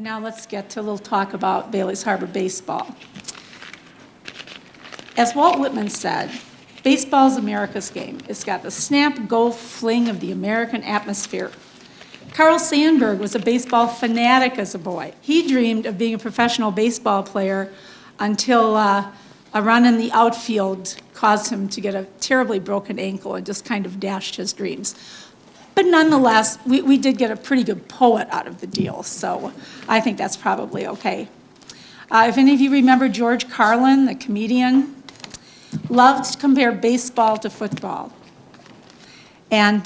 Now let's get to a little talk about Bailey's Harbor baseball. As Walt Whitman said, baseball is America's game. It's got the snap, go, fling of the American atmosphere. Carl Sandburg was a baseball fanatic as a boy. He dreamed of being a professional baseball player until a run in the outfield caused him to get a terribly broken ankle and just kind of dashed his dreams. But nonetheless, we did get a pretty good poet out of the deal, so I think that's probably okay. If any of you remember George Carlin, the comedian, loved to compare baseball to football. And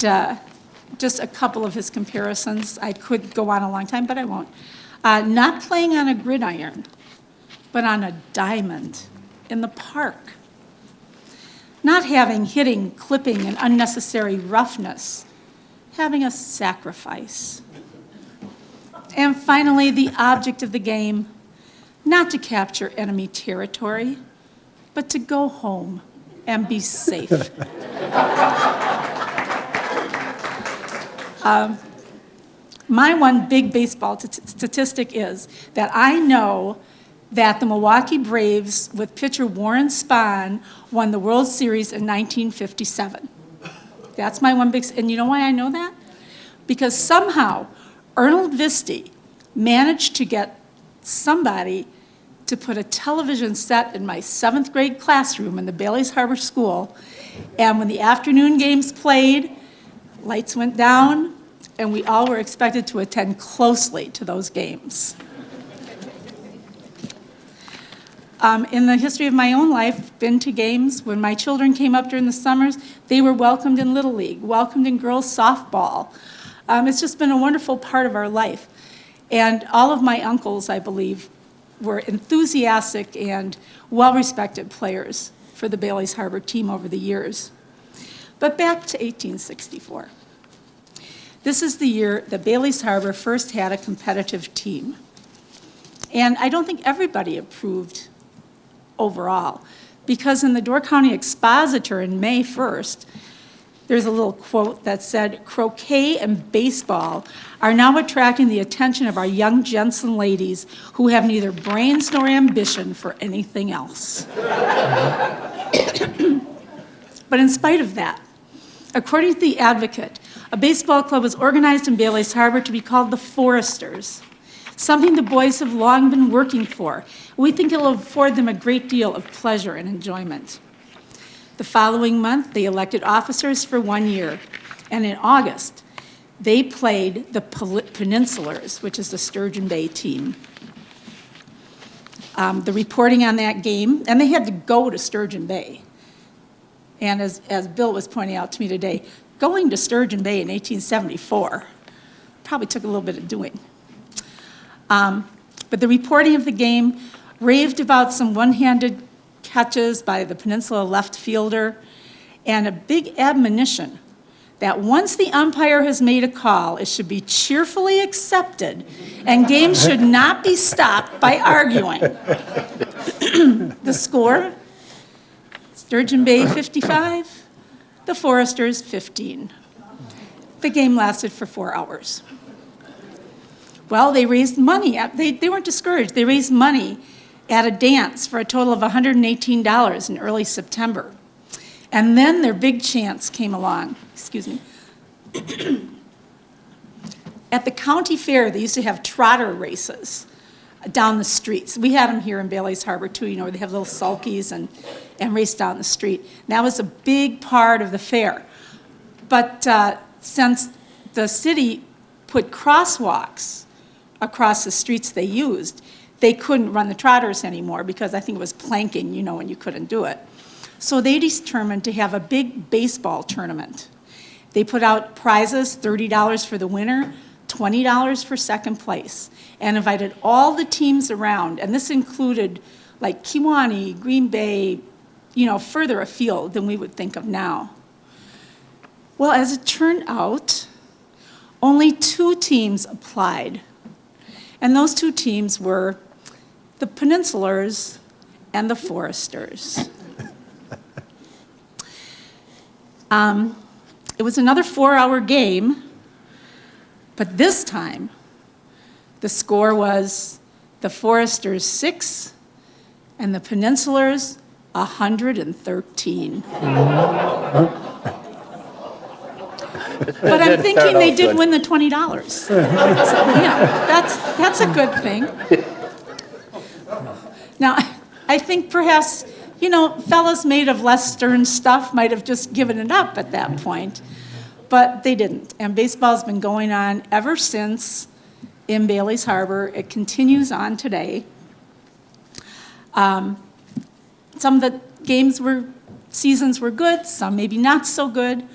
just a couple of his comparisons. I could go on a long time, but I won't. Not playing on a gridiron, but on a diamond in the park. Not having hitting, clipping, and unnecessary roughness. Having a sacrifice. And finally, the object of the game, not to capture enemy territory, but to go home and be safe. My one big baseball statistic is that I know that the Milwaukee Braves with pitcher Warren Spahn won the World Series in 1957. That's my one big, and you know why I know that? Because somehow Arnold Visti managed to get somebody to put a television set in my 7th grade classroom in the Bailey's Harbor School, and when the afternoon games played, lights went down, and we all were expected to attend closely to those games. In the history of my own life, been to games. When my children came up during the summers, they were welcomed in Little League, welcomed in girls softball. It's just been a wonderful part of our life. And all of my uncles, I believe, were enthusiastic and well-respected players for the Bailey's Harbor team over the years. But back to 1864. This is the year that Bailey's Harbor first had a competitive team. And I don't think everybody approved overall, because in the Door County Expositor in May 1st, there's a little quote that said, "Croquet and baseball are now attracting the attention of our young gents and ladies who have neither brains nor ambition for anything else." But in spite of that, according to the Advocate, a baseball club was organized in Bailey's Harbor to be called the Foresters, something the boys have long been working for. We think it'll afford them a great deal of pleasure and enjoyment. The following month, they elected officers for 1 year, and in August, they played the Peninsulars, which is the Sturgeon Bay team. The reporting on that game, and they had to go to Sturgeon Bay. And as Bill was pointing out to me today, going to Sturgeon Bay in 1874 probably took a little bit of doing. But the reporting of the game raved about some one-handed catches by the Peninsula left fielder and a big admonition that once the umpire has made a call, it should be cheerfully accepted and games should not be stopped by arguing. The score, Sturgeon Bay 55, the Foresters 15. The game lasted for 4 hours. Well, they raised money. They weren't discouraged. They raised money at a dance for a total of $118 in early September. And then their big chance came along. Excuse me. At the county fair, they used to have trotter races down the streets. We had them here in Bailey's Harbor too, you know, where they have little sulkies and race down the street. And that was a big part of the fair. But since the city put crosswalks across the streets they used, they couldn't run the trotters anymore because I think it was planking, you know, and you couldn't do it. So they determined to have a big baseball tournament. They put out prizes, $30 for the winner, $20 for second place, and invited all the teams around, and this included like Kewanee, Green Bay, you know, further afield than we would think of now. Well, as it turned out, only 2 teams applied. And those 2 teams were the Peninsulars and the Foresters. It was another 4-hour game, but this time, The score was the Foresters 6 and the Peninsulars 113. But I'm thinking they did win the $20. So, that's a good thing. Now, I think perhaps, fellas made of less stern stuff might have just given it up at that point, but they didn't. And baseball's been going on ever since in Bailey's Harbor. It continues on today. Some of the seasons were good, some maybe not so good,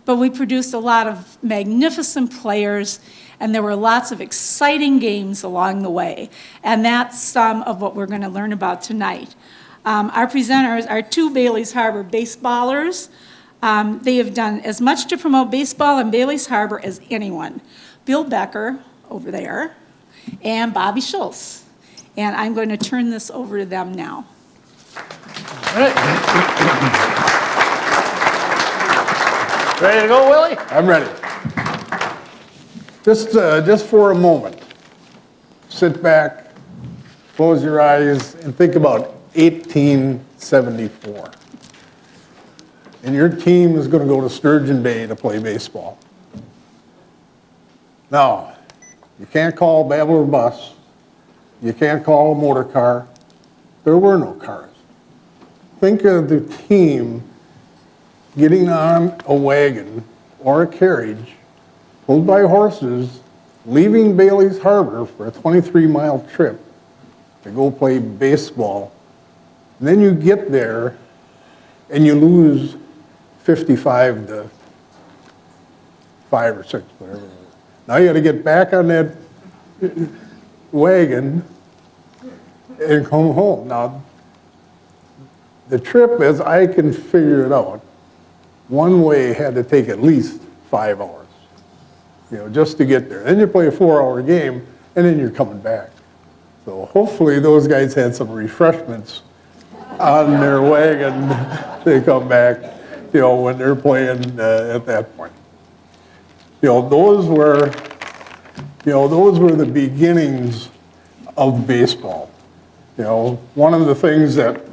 but we produced a lot of magnificent players, and there were lots of exciting games along the way. And that's some of what we're going to learn about tonight. Our presenters are two Bailey's Harbor baseballers. They have done as much to promote baseball in Bailey's Harbor as anyone. Bill Becker, over there, and Bobby Schultz. And I'm going to turn this over to them now. All right. Ready to go, Willie? I'm ready. Just for a moment, sit back, close your eyes, and think about 1874. And your team is going to go to Sturgeon Bay to play baseball. Now, you can't call a Babel or bus. You can't call a motor car. There were no cars. Think of the team getting on a wagon or a carriage pulled by horses, leaving Bailey's Harbor for a 23-mile trip to go play baseball. And then you get there and you lose 55 to 5 or 6, whatever it is. Now you got to get back on that wagon and come home. Now, the trip, as I can figure it out, one way had to take at least 5 hours, just to get there. Then you play a 4-hour game, and then you're coming back. So hopefully those guys had some refreshments on their wagon. They come back, when they're playing at that point. Those were the beginnings of baseball. One of the things that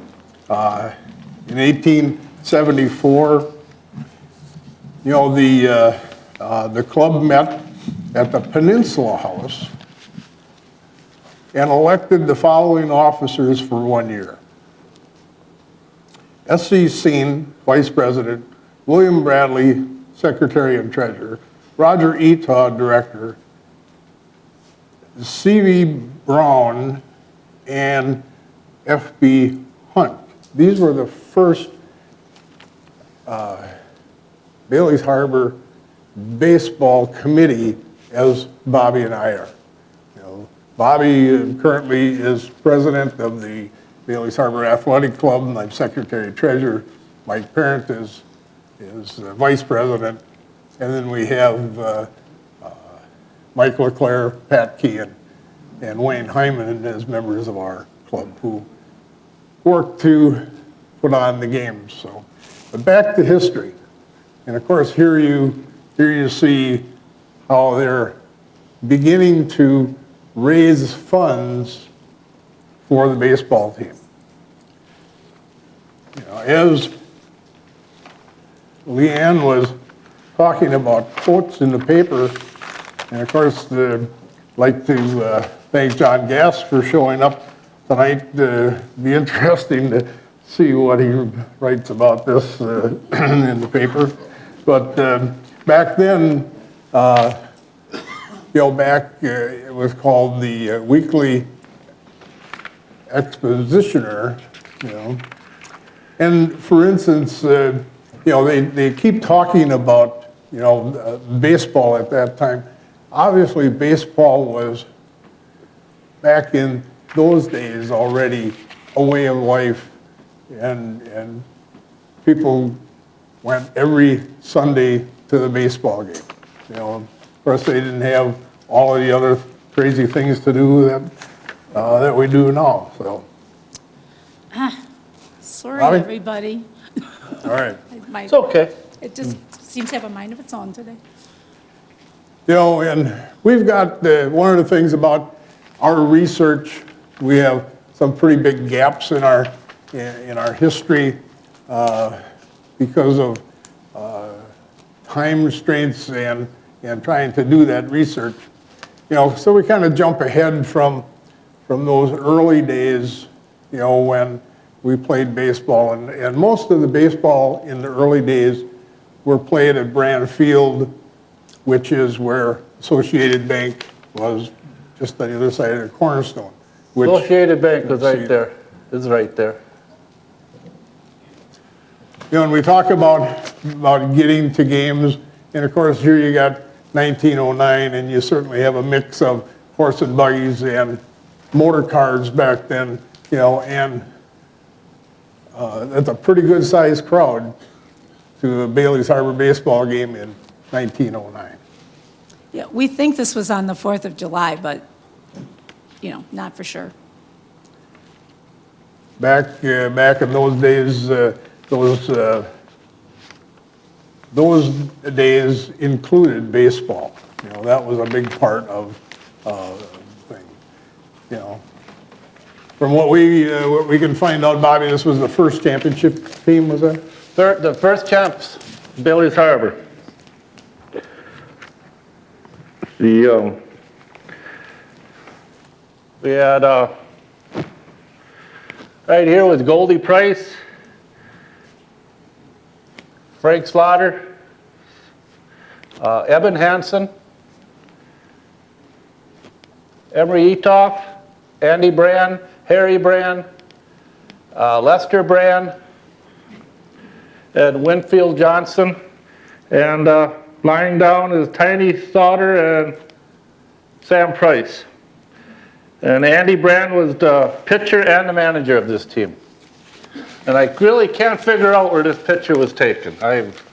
in 1874, the club met at the Peninsula House and elected the following officers for 1 year. S.C. Scene, Vice President, William Bradley, Secretary and Treasurer, Roger Etaw, Director, C.V. Brown, and F.B. Hunt. These were the first Bailey's Harbor baseball committee, as Bobby and I are. Bobby currently is president of the Bailey's Harbor Athletic Club, and I'm secretary treasurer. Mike Parent is vice president, and then we have Mike LeClaire, Pat Keehan, and Wayne Hyman as members of our club who work to put on the games. So, but back to history. And of course, here you see how they're beginning to raise funds for the baseball team. As Leanne was talking about quotes in the paper, and of course, I'd like to thank John Gass for showing up tonight. It'd be interesting to see what he writes about this in the paper. But back then, it was called the Weekly Expositioner, And for instance, they keep talking about, baseball at that time. Obviously, baseball was, back in those days, already a way of life, and people went every Sunday to the baseball game. Of course, they didn't have all of the other crazy things to do that we do now. So. Sorry, Bobby? everybody. All right. It's okay. It just seems to have a mind of its own today. And we've got one of the things about our research, we have some pretty big gaps in our history because of time restraints and trying to do that research. So we kind of jump ahead from those early days, when we played baseball. And most of the baseball in the early days were played at Brand Field, which is where Associated Bank was, just on the other side of the Cornerstone. Associated Bank was right there, is right there. And we talk about getting to games, and of course here you got 1909, and you certainly have a mix of horse and buggies and motor cars back then, and that's a pretty good sized crowd to a Bailey's Harbor baseball game in 1909. Yeah, we think this was on the 4th of July, but, not for sure. Back in those days, those days included baseball. That was a big part of the thing. From what we can find out, Bobby, this was the first championship team, was that? The first champs, Bailey's Harbor. We had right here was Goldie Price, Frank Slaughter, Eben Hansen, Emery Etoff, Andy Brand, Harry Brand, Lester Brand, and Winfield Johnson, and lying down is Tiny Sauter and Sam Price. And Andy Brand was the pitcher and the manager of this team. And I really can't figure out where this picture was taken. I've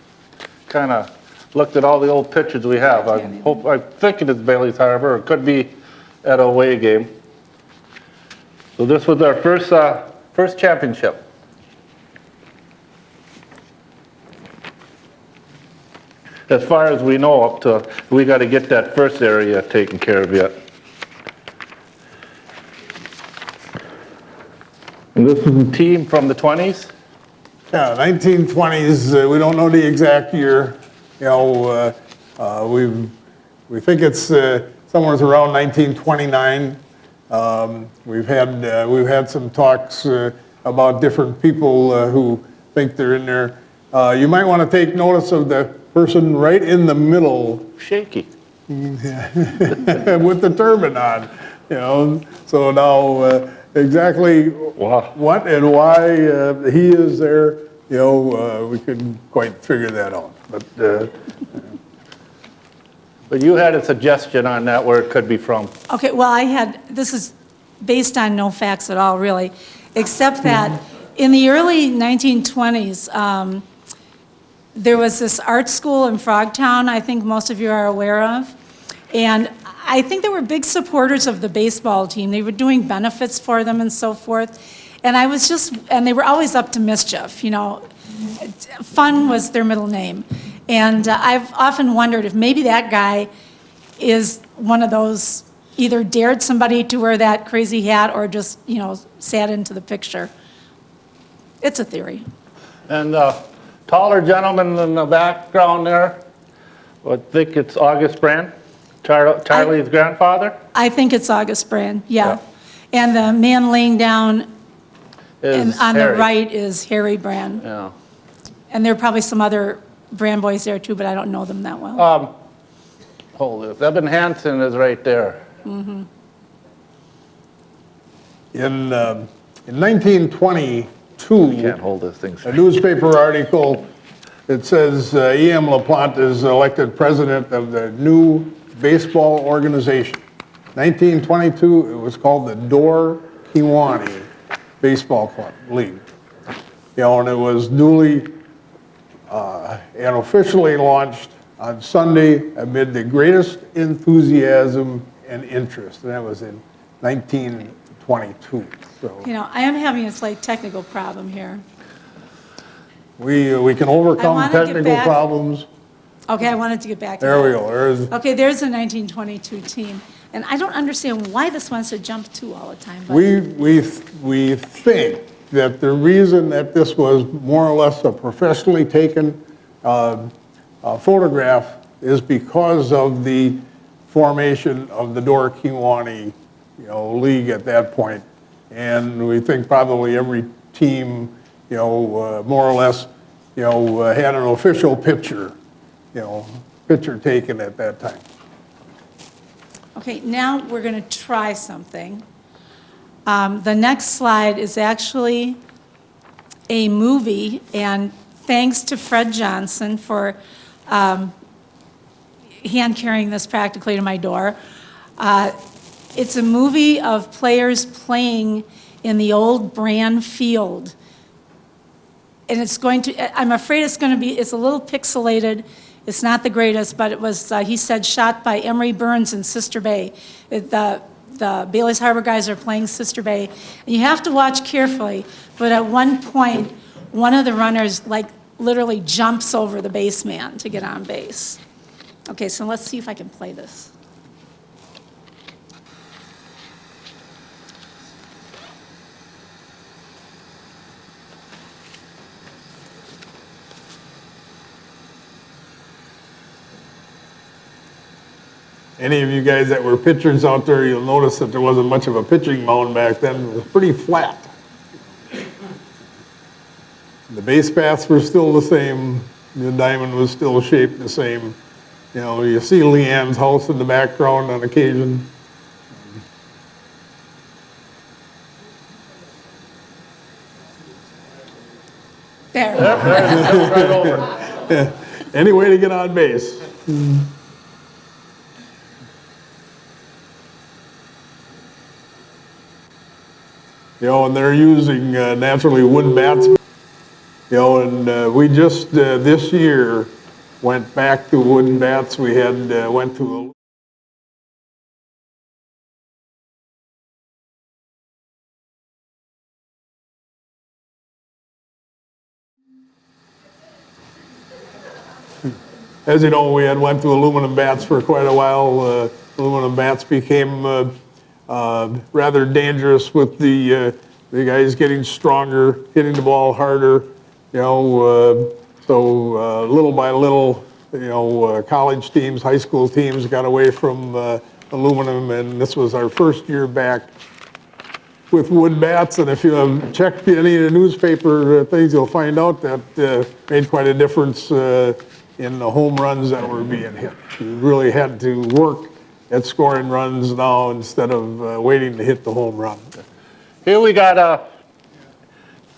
kind of looked at all the old pictures we have. I think it is Bailey's Harbor, or it could be at a away game. So this was our first championship. As far as we know, up to, we got to get that first area taken care of yet. And this is a team from the 20s? Yeah, 1920s, we don't know the exact year. We think it's somewhere around 1929. We've had some talks about different people who think they're in there. You might want to take notice of the person right in the middle. Shaky. With the turban on, So now exactly what and why he is there, we couldn't quite figure that out. But you had a suggestion on that where it could be from. Okay, well, this is based on no facts at all, really, except that in the early 1920s, there was this art school in Frogtown, I think most of you are aware of, and I think they were big supporters of the baseball team. They were doing benefits for them and so forth, and and they were always up to mischief, Fun was their middle name. And I've often wondered if maybe that guy is one of those, either dared somebody to wear that crazy hat or just, sat into the picture. It's a theory. And taller gentleman in the background there, I think it's August Brand, Charlie's grandfather. I think it's August Brand, yeah. And the man laying down on the right is Harry Brand. Yeah. And there are probably some other Brand boys there too, but I don't know them that well. Hold it. Eben Hansen is right there. Mm-hmm. In 1922, Can't hold this thing a straight. newspaper article, it says E.M. LaPlante is elected president of the new baseball organization. 1922, it was called the Door Kewanee Baseball Club League. And it was duly and officially launched on Sunday amid the greatest enthusiasm and interest. And that was in 1922. So I am having a slight technical problem here. we can overcome I wanna get technical back- problems. Okay, I wanted to get back to There that. we go. Okay, there's a 1922 team. And I don't understand why this wants to jump 2 all the time. But We think that the reason that this was more or less a professionally taken photograph is because of the formation of the Dora Kiwani, league at that point. And we think probably every team, more or less, had an official picture taken at that time. Okay, now we're going to try something. The next slide is actually a movie, and thanks to Fred Johnson for hand-carrying this practically to my door. It's a movie of players playing in the old Brand Field. And it's going to, I'm afraid it's going to be, it's a little pixelated. It's not the greatest, but it was, he said, shot by Emery Burns in Sister Bay. The Bailey's Harbor guys are playing Sister Bay. And you have to watch carefully, but at one point, one of the runners, like, literally jumps over the baseman to get on base. Okay, so let's see if I can play this. Any of you guys that were pitchers out there, you'll notice that there wasn't much of a pitching mound back then. It was pretty flat. The base paths were still the same. The diamond was still shaped the same. You see Leanne's house in the background on occasion. There. Right over. Any way to get on base. And they're using naturally wood bats. And we just this year went back to wooden bats. We had went to as you know, we had went to aluminum bats for quite a while. Aluminum bats became rather dangerous with the guys getting stronger, hitting the ball harder. So little by little, college teams, high school teams got away from aluminum, and this was our first year back with wood bats. And if you have checked any of the newspaper things, you'll find out that made quite a difference in the home runs that were being hit. You really had to work at scoring runs now instead of waiting to hit the home run. Here we got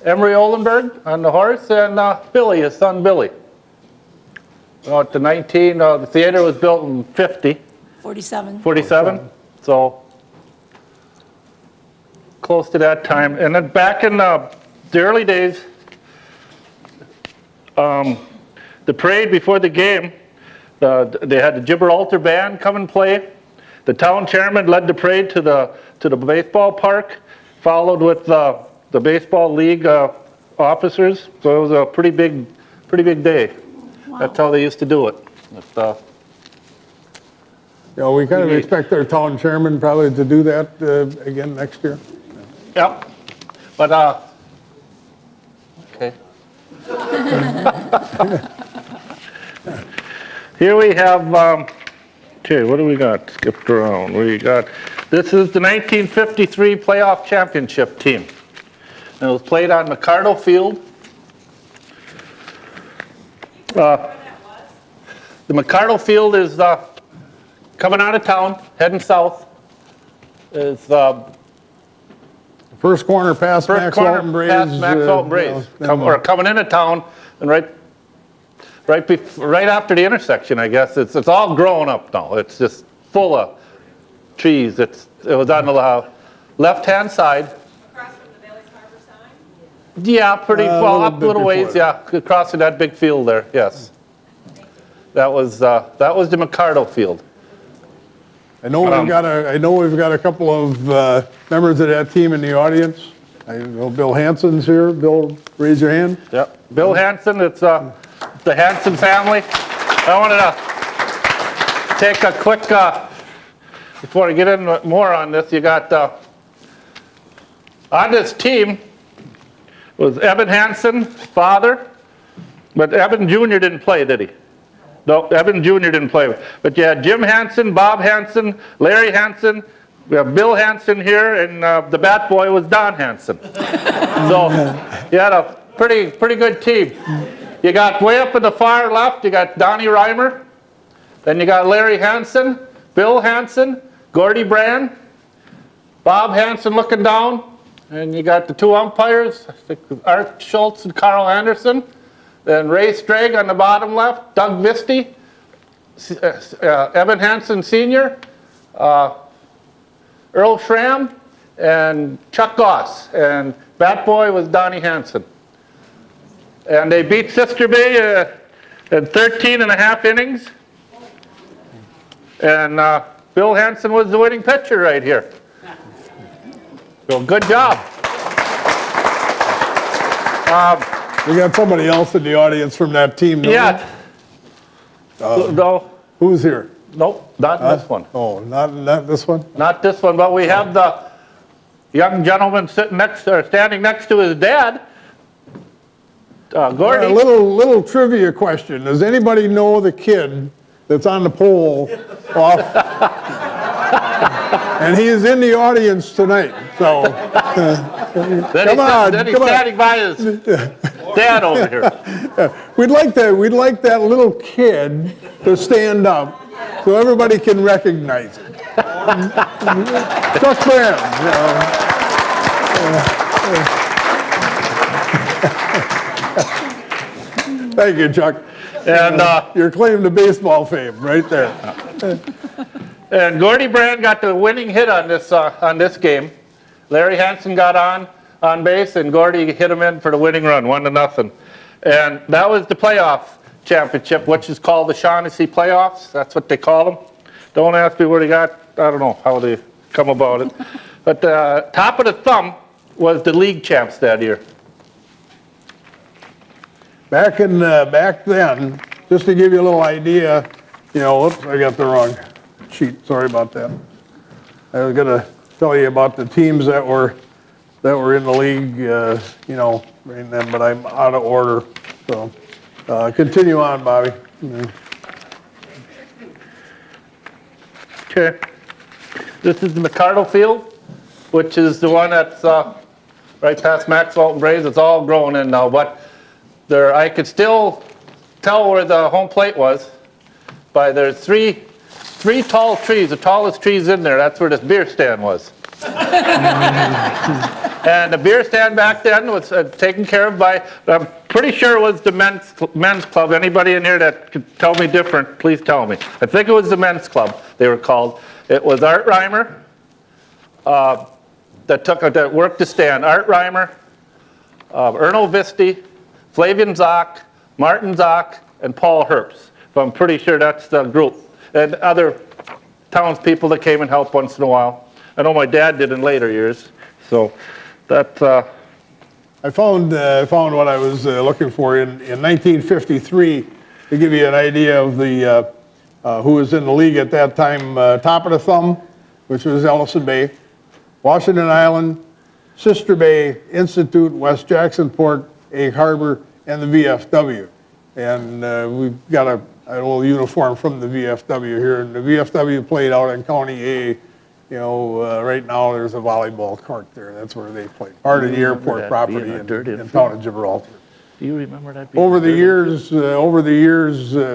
Emery Olenberg on the horse, and Billy, his son Billy. At the the theater was built in 47. 47, so close to that time. And then back in the early days, the parade before the game, they had the Gibraltar band come and play. The town chairman led the parade to the baseball park, followed with the baseball league officers. So it was a pretty big day. Wow. That's how they used to do it. We kind of expect our town chairman probably to do that again next year. Yep. But okay. Here we have, okay, what do we got? Skipped around. This is the 1953 playoff championship team. And it was played on McCardle Field. The McCardle Field is coming out of town, heading south. Is First corner past Max Walton Braes. Coming into town, and right after the intersection, I guess. It's all grown up now. It's just full of trees. It was on the left-hand side. Across from the Bailey's Harbor sign? Yeah, pretty well, up a little ways. That. Yeah, crossing that big field there. Yes, that was the McCardle Field. I know we've got a couple of members of that team in the audience. I know Bill Hansen's here. Bill, raise your hand. Yep, Bill Hansen. It's the Hansen family. I wanted to take a quick before I get in more on this, you got, on this team was Evan Hansen, father, but Evan Jr. didn't play, did he? No, Evan Jr. didn't play. But you had Jim Hansen, Bob Hansen, Larry Hansen, we have Bill Hansen here, and the bat boy was Don Hansen. So you had a pretty good team. You got way up in the far left, you got Donnie Reimer, then you got Larry Hansen, Bill Hansen, Gordy Brand, Bob Hansen looking down, and you got the two umpires, Art Schultz and Carl Anderson, then Ray Strag on the bottom left, Doug Visty, Evan Hansen Sr., Earl Schramm, and Chuck Goss, and bat boy was Donnie Hansen. And they beat Sister Bay in 13 and a half innings. And Bill Hansen was the winning pitcher right here. So good job. We got somebody else in the audience from that team, don't we? Yeah. No, Who's here? nope, not this one. Oh, not this one? Not this one, but we have the young gentleman sitting next, or standing next to his dad, Gordy. A little trivia question. Does anybody know the kid that's on the pole off? And he is in the audience tonight, so. Come on, Then he's come on. standing by his dad over here. We'd like that little kid to stand up so everybody can recognize it. Chuck Brand, you know. Thank you, Chuck. And Your claim to baseball fame, right there. And Gordy Brand got the winning hit on this game. Larry Hansen got on base, and Gordy hit him in for the winning run, 1-0. And that was the playoff championship, which is called the Shaughnessy playoffs. That's what they call them. Don't ask me where they got, I don't know how they come about it. But top of the thumb was the league champs that year. Back then, just to give you a little idea, you know, oops, I got the wrong sheet. Sorry about that. I was gonna tell you about the teams that were in the league, you know, and then, but I'm out of order. So continue on, Bobby. Okay. This is the McCardle Field, which is the one that's right past Maxwell and Braze. It's all grown in now, but I could still tell where the home plate was by there's three tall trees, the tallest trees in there. That's where this beer stand was. And the beer stand back then was taken care of by, I'm pretty sure it was the men's club. Anybody in here that could tell me different, please tell me. I think it was the men's club, they were called. It was Art Reimer that worked the stand. Art Reimer, Erno Visty, Flavian Zock, Martin Zock, and Paul Herbst. So I'm pretty sure that's the group. And other townspeople that came and helped once in a while. I know my dad did in later years. So that's... I found what I was looking for in 1953 to give you an idea of the who was in the league at that time. Top of the thumb, which was Ellison Bay, Washington Island, Sister Bay, Institute, West Jacksonport, Egg Harbor, and the VFW. And we've got a little uniform from the VFW here. And the VFW played out in County A. You know, right now there's a volleyball court there. That's where they played. Part of the airport property in town of Gibraltar. Do you remember that? Over the years,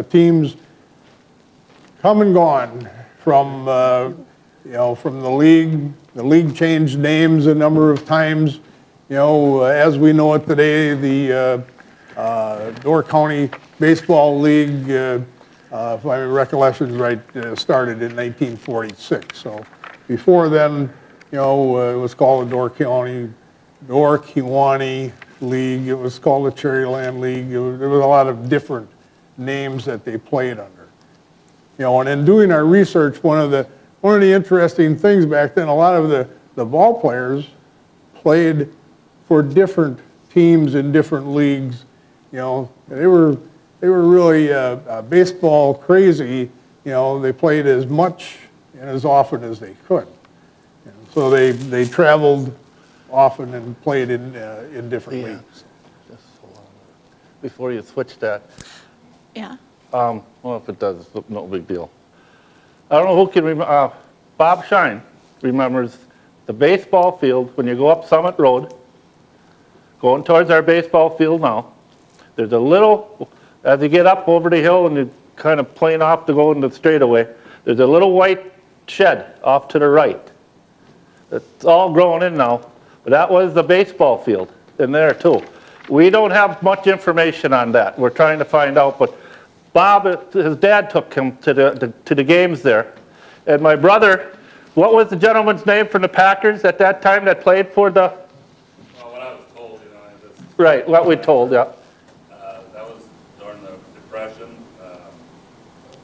teams come and gone from, you know, from the league. The league changed names a number of times. You know, as we know it today, the Door County Baseball League, if my recollection is right, started in 1946. So before then, you know, it was called the Door Kiwanee League. It was called the Cherryland League. There was a lot of different names that they played under. You know, and in doing our research, one of the interesting things back then, a lot of the ball players played for different teams in different leagues. You know, they were baseball crazy. You know, they played as much and as often as they could. So they traveled often and played in different leagues. Just hold on. Before you switch that, Yeah. well, if it does, no big deal. I don't know who can remember, Bob Shine remembers the baseball field when you go up Summit Road, going towards our baseball field now. There's a little, as you get up over the hill and you're kind of playing off to go into the straightaway, there's a little white shed off to the right. It's all growing in now, but that was the baseball field in there too. We don't have much information on that. We're trying to find out, but Bob, his dad took him to the games there. And my brother, what was the gentleman's name from the Packers at that time that played for the? Well, what I was told, this, Right, what we told, yeah. that was during the Depression.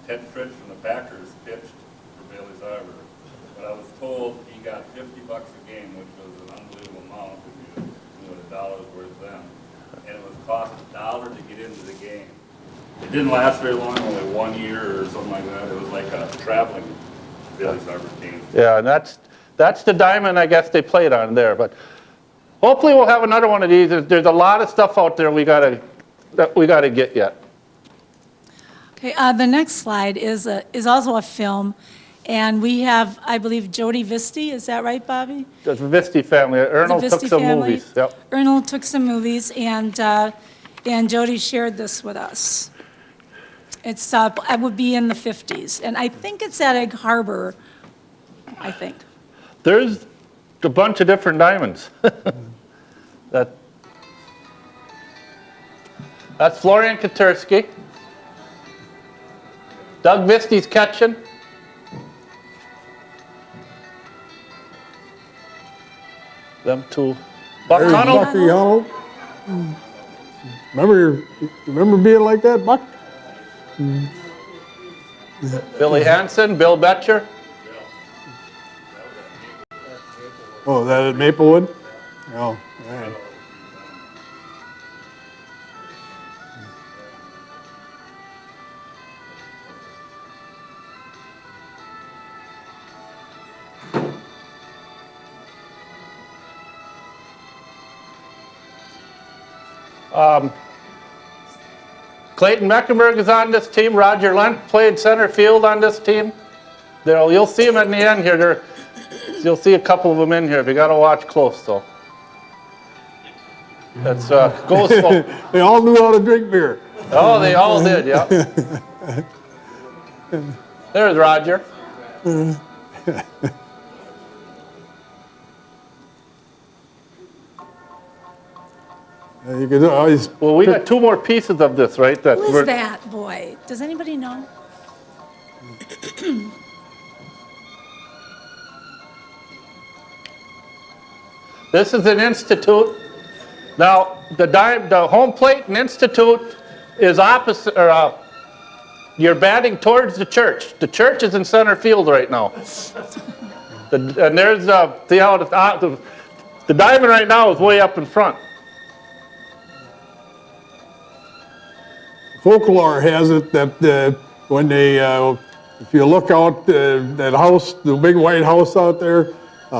Ted Fritz from the Packers pitched for Bailey's Harbor. But I was told he got $50 a game, which was an unbelievable amount if you knew what a dollar was worth then. And it was cost $1 to get into the game. It didn't last very long, only 1 year or something like that. It was like a traveling Bailey's Harbor team. Yeah, and that's the diamond I guess they played on there. But hopefully we'll have another one of these. There's a lot of stuff out there we gotta get yet. Okay, the next slide is also a film, and we have, I believe, Jody Visti, is that right, Bobby? The Visti family. Arnold The took Visti some family. movies. Yep. Arnold took some movies, and Jody shared this with us. It's, it would be in the 50s, and I think it's at Egg Harbor, I think. There's a bunch of different diamonds. That's Florian Katursky. Doug Visti's catching. Them two. Buck There's Hunnell. Bucky Hunnell. Remember being like that, Buck? Billy Hansen, Bill Betcher. Oh, that at Maplewood? Oh, all right. Clayton Mecklenburg is on this team. Roger Lent played center field on this team. You'll see them in the end here. You'll see a couple of them in here. But you got to watch close, though. That's goes for. They all knew how to drink beer. Oh, they all did, yeah. There's Roger. You could always. Well, we got two more pieces of this, right? Who is that boy? Does anybody know? This is an institute. Now, the home plate and institute is opposite, or you're batting towards the church. The church is in center field right now. And there's, see how the diamond right now is way up in front. Folklore has it that when they, if you look out that house, the big white house out there,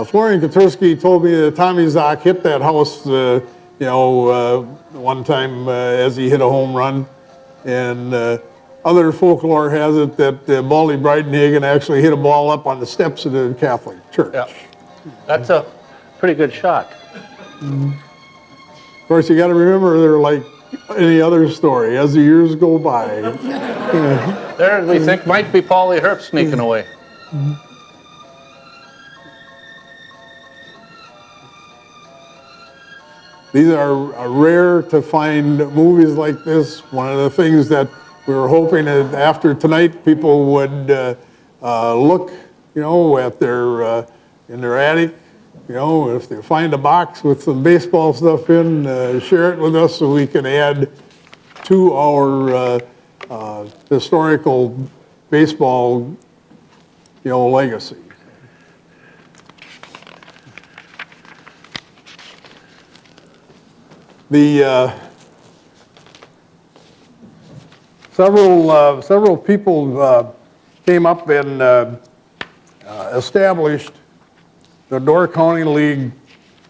Florian Katursky told me that Tommy Zock hit that house, one time as he hit a home run. And other folklore has it that Baldy Bridenhagen actually hit a ball up on the steps of the Catholic Church. Yeah, that's a pretty good shot. Of course, you got to remember they're like any other story. As the years go by, There, we think might be Paulie Herp sneaking away. these are rare to find movies like this. One of the things that we were hoping that after tonight people would look, at their in their attic. If they find a box with some baseball stuff in, share it with us so we can add to our historical baseball, legacy. The several people came up and established the Door County League,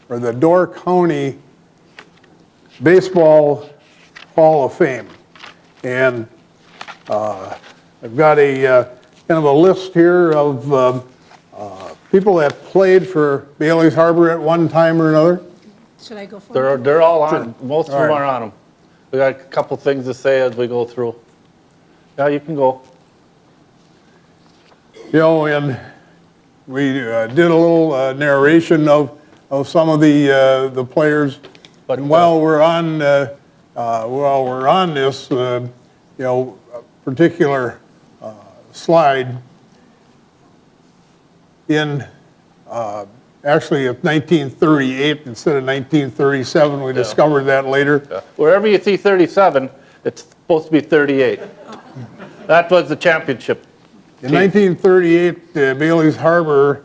or the Door County Baseball Hall of Fame. And I've got a kind of a list here of people that played for Bailey's Harbor at one time or another. Should I go for it? They're all on, most of them All right. are on them. We got a couple things to say as we go through. Yeah, you can go. You know, and we did a little narration of some of the players. But, And while we're on this, you know, particular slide, in actually of 1938 instead of 1937, we discovered that later. Yeah. Wherever you see 37, it's supposed to be 38. That was the championship. In 1938, Bailey's Harbor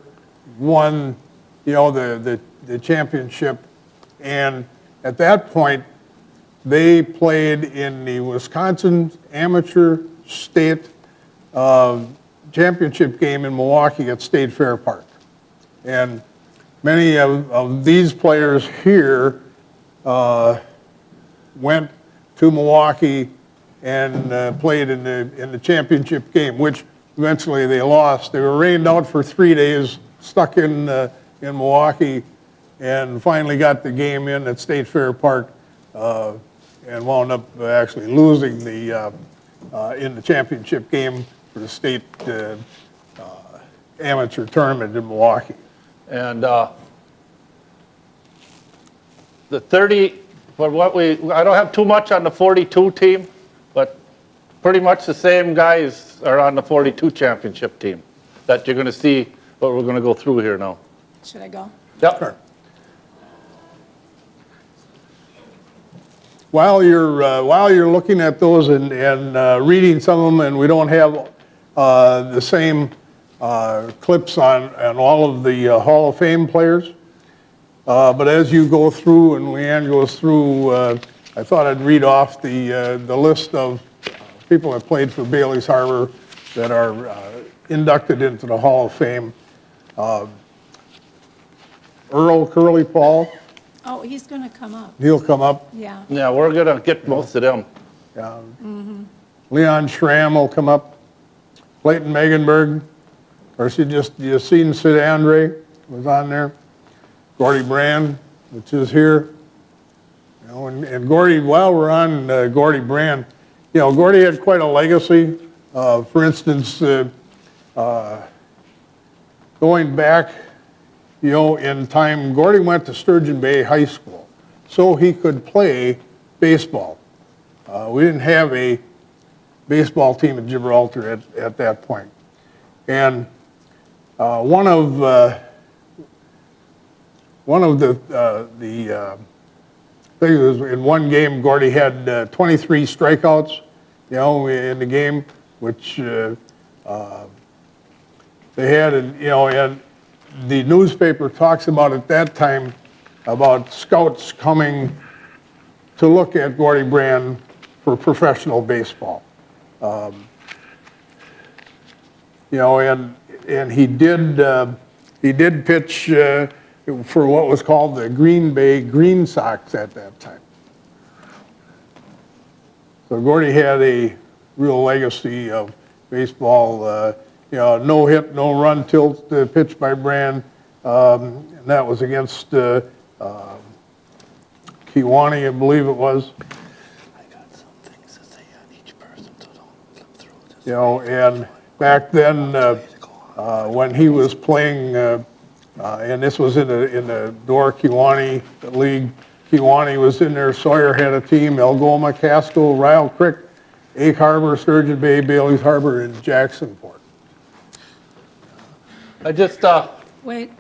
won, you know, the championship, and at that point, they played in the Wisconsin Amateur State Championship game in Milwaukee at State Fair Park. And many of these players here went to Milwaukee and played in the championship game, which eventually they lost. They were rained out for 3 days, stuck in Milwaukee, and finally got the game in at State Fair Park, and wound up actually losing in the championship game for the state amateur tournament in Milwaukee. And the 30, for what I don't have too much on the 42 team, but pretty much the same guys are on the 42 championship team that you're going to see what we're going to go through here now. Should I go? Yep. Sure. While you're looking at those and reading some of them, and we don't have the same clips on all of the Hall of Fame players, but as you go through and Leanne goes through, I thought I'd read off the list of people that played for Bailey's Harbor that are inducted into the Hall of Fame. Earl Curly Paul, Oh, he's going to come up. he'll come up. Yeah. Yeah, we're going to get most of them. Leon Schramm will come up. Clayton Megenberg, of course, you seen Sid Andre was on there. Gordy Brand, which is here. You know, and Gordy, while we're on Gordy Brand, you know, Gordy had quite a legacy. For instance, going back, you know, in time, Gordy went to Sturgeon Bay High School so he could play baseball. We didn't have a baseball team at Gibraltar at that point. And one of the things is in one game, Gordy had 23 strikeouts, you know, in the game, which they had, and you know, and the newspaper talks about at that time about scouts coming to look at Gordy Brand for professional baseball. You know, and he did pitch for what was called the Green Bay Green Sox at that time. So Gordy had a real legacy of baseball. You know, no hit, no run tilt pitch by Brand, and that was against Kewanee, I believe it was. I got some things to say on each person, so don't flip through this. You know, and back then, when he was playing, and this was in the Door Kewanee League, Kewanee was in there, Sawyer had a team, Algoma, Casco, Ryle Creek, Egg Harbor, Sturgeon Bay, Bailey's Harbor, and Jacksonport. I just, Wait,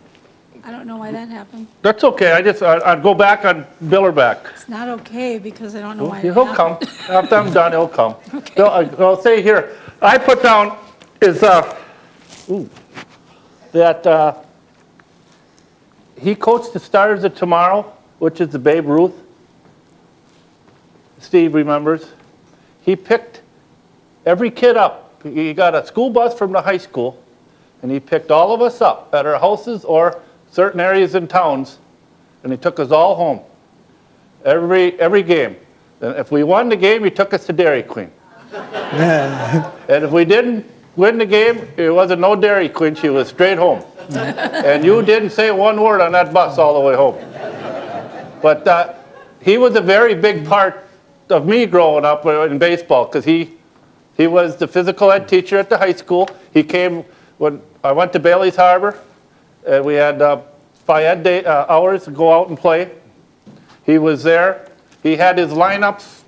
I don't know why that happened. that's okay. I'd go back on Billerback. It's not okay because I don't know why it He'll come. happened. After I'm done, he'll come. Okay. So, I'll say here, I put down is that he coached the Stars of Tomorrow, which is the Babe Ruth. Steve remembers. He picked every kid up. He got a school bus from the high school, and he picked all of us up at our houses or certain areas in towns, and he took us all home. Every game. And if we won the game, he took us to Dairy Queen. And if we didn't win the game, it wasn't no Dairy Queen, she was straight home. And you didn't say one word on that bus all the way home. But he was a very big part of me growing up in baseball, because he was the physical ed teacher at the high school. He came when I went to Bailey's Harbor, and we had Phi Ed day, hours to go out and play. He was there. He had his lineups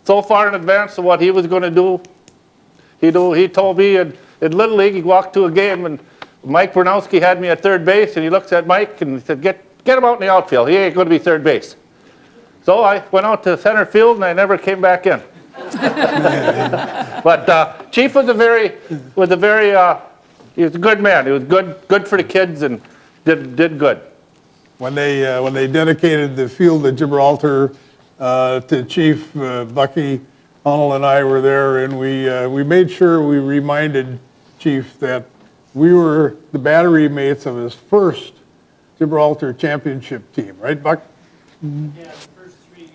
so far in advance of what he was going to do. He told me in Little League, he walked to a game, and Mike Bernowski had me at third base, and he looks at Mike and he said, get him out in the outfield. He ain't going to be third base. So I went out to center field, and I never came back in. But Chief was he was a good man. He was good for the kids, and did good. When they dedicated the field at Gibraltar to Chief, Bucky Hunnell and I were there, and we made sure we reminded Chief that we were the battery mates of his first Gibraltar championship team, right, Buck? Yeah, the first 3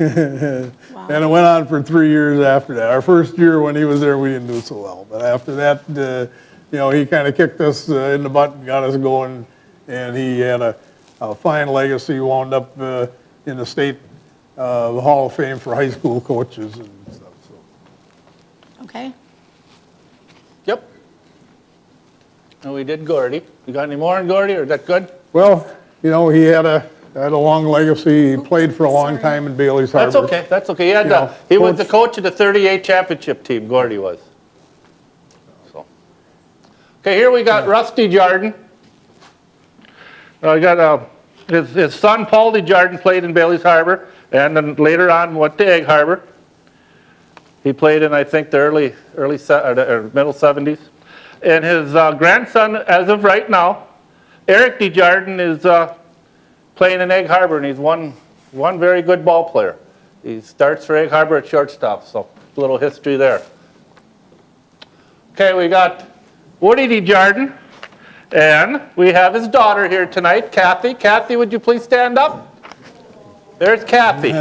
years. And it went on for 3 years after that. Our first year when he was there, we didn't do so well. But after that, he kind of kicked us in the butt and got us going. And he had a fine legacy, wound up in the state Hall of Fame for high school coaches and stuff. So. Okay. Yep. And we did Gordy. You got any more on Gordy, or is that good? Well, he had a long legacy. He played for a long time in Bailey's Harbor. That's okay. That's okay. He was the coach of the '38 championship team. Gordy was. So. Okay, here we got Rusty Jardin. I got his son Paul Jardin played in Bailey's Harbor, and then later on went to Egg Harbor. He played in, I think, the early middle '70s. And his grandson, as of right now, Eric Desjardins, is playing in Egg Harbor, and he's one very good ball player. He starts for Egg Harbor at shortstop, so a little history there. Okay, we got Woody Desjardins, and we have his daughter here tonight, Kathy. Kathy, would you please stand up? There's Kathy.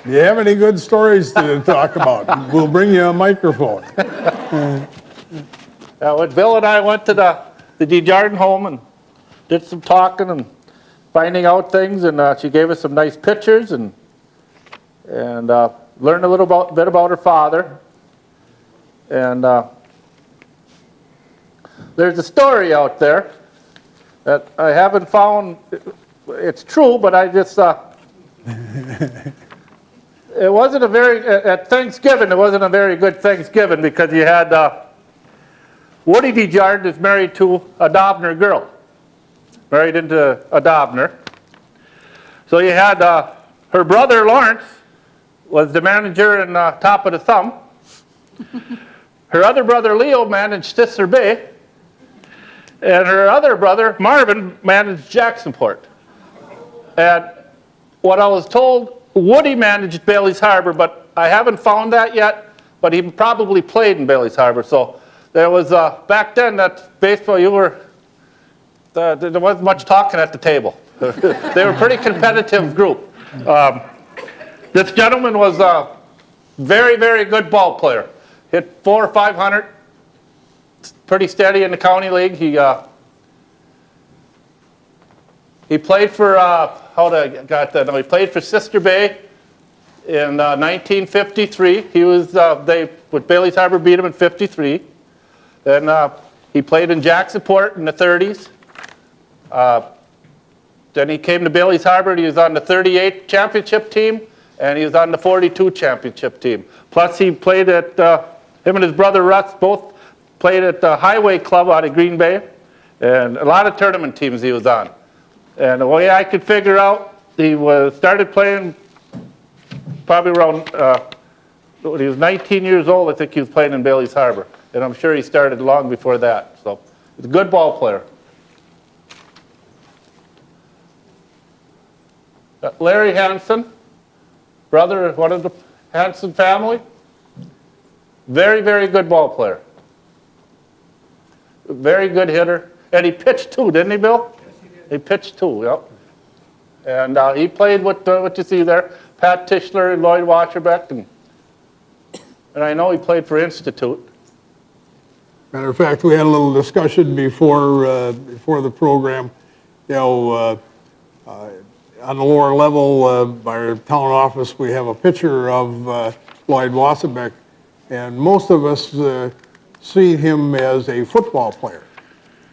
Do you have any good stories to talk about? We'll bring you a microphone. When Bill and I went to the Desjardins home and did some talking and finding out things, and she gave us some nice pictures and learned a little bit about her father. And there's a story out there that I haven't found. It's true, but I just it wasn't a very at Thanksgiving. It wasn't a very good Thanksgiving, because you had Woody Desjardins is married to a Dobner girl, married into a Dobner. So you had her brother Lawrence was the manager in Top of the Thumb. Her other brother Leo managed Sisser Bay, and her other brother Marvin managed Jacksonport. And what I was told, Woody managed Bailey's Harbor, but I haven't found that yet, but he probably played in Bailey's Harbor. So there was, back then, that baseball, there wasn't much talking at the table. They were a pretty competitive group. This gentleman was a very, very good ball player. Hit 400 or 500, pretty steady in the county league. He played for, he played for Sister Bay in 1953. He was, with Bailey's Harbor beat him in '53. Then he played in Jacksonport in the '30s. Then he came to Bailey's Harbor, and he was on the '38 championship team, and he was on the '42 championship team. Plus he played at, him and his brother Russ both played at the Highway Club out of Green Bay, and a lot of tournament teams he was on. And the way I could figure out, he started playing probably around, when he was 19 years old, I think he was playing in Bailey's Harbor. And I'm sure he started long before that. So he's a good ball player. Larry Hansen, brother of one of the Hansen family. Very, very good ball player. Very good hitter. And he pitched too, didn't he, Bill? Yes, he did. He pitched too, yep. And he played with what you see there, Pat Tischler and Lloyd Wasserbeck, and I know he played for Institute. Matter of fact, we had a little discussion before the program. You know, on the lower level by our town office, we have a picture of Lloyd Wasserbeck, and most of us see him as a football player.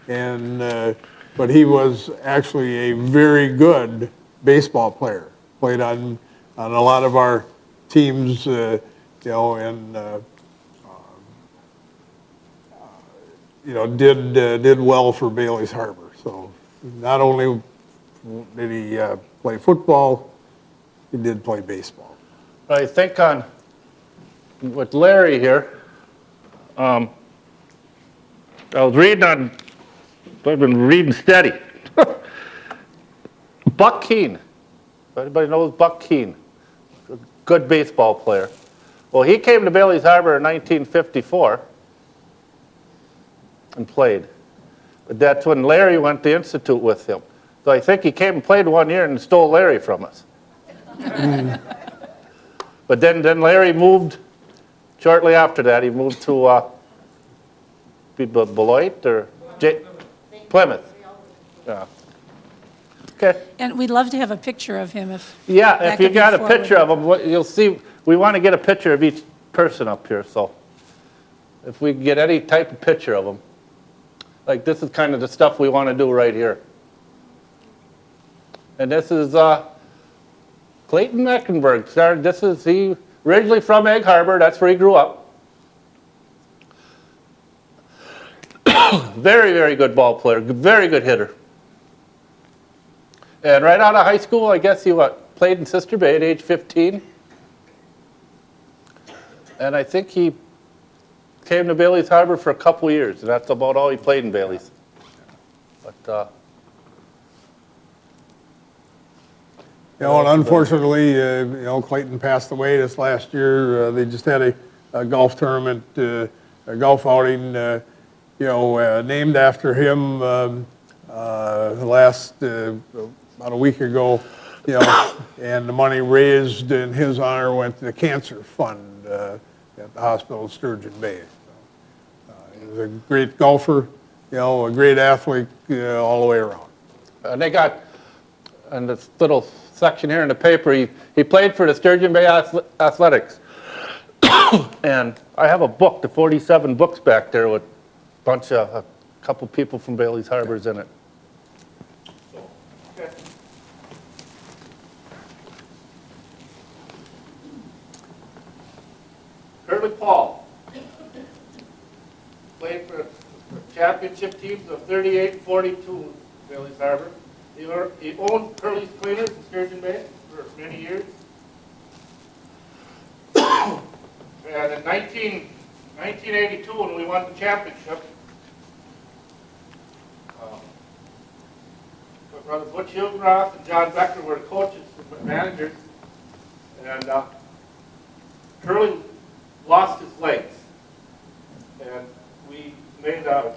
And but he was actually a very good baseball player. Played on a lot of our teams, you know, and you know, did well for Bailey's Harbor. So not only did he play football, he did play baseball. I think on with Larry here, I was reading on, I've been reading steady. Buck Keene. Everybody knows Buck Keene, a good baseball player. Well, he came to Bailey's Harbor in 1954 and played. But that's when Larry went to Institute with him. So I think he came and played 1 year and stole Larry from us. But then Larry moved, shortly after that, he moved to Beloit or Plymouth. Yeah. Okay. And we'd love to have a picture of him if. Yeah, that if you could be got a forwarded. picture of him, you'll see, we want to get a picture of each person up here, so if we can get any type of picture of them. Like this is kind of the stuff we want to do right here. And this is Clayton Mecklenburg. This is he originally from Egg Harbor. That's where he grew up. Very, very good ball player. Very good hitter. And right out of high school, I guess he played in Sister Bay at age 15. And I think he came to Bailey's Harbor for a couple years, and that's about all he played in Bailey's. But You know, and unfortunately, you know, Clayton passed away this last year. They just had a golf tournament, a golf outing, you know, named after him last, about a week ago, you know, and the money raised in his honor went to the cancer fund at the hospital in Sturgeon Bay. So, he was a great golfer, you know, a great athlete all the way around. and they got, in this little section here in the paper, he played for the Sturgeon Bay Athletics. And I have a book, the 47 books back there with a couple people from Bailey's Harbors in it. Okay. Curly Paul played for championship teams of 38 and 42 Bailey's Harbor. He owned Curly's Cleaners in Sturgeon Bay for many years. And in 1982, when we won the championship, my brother Butch Hildenroth and John Becker were the coaches and managers, and Curly lost his legs. And we made, our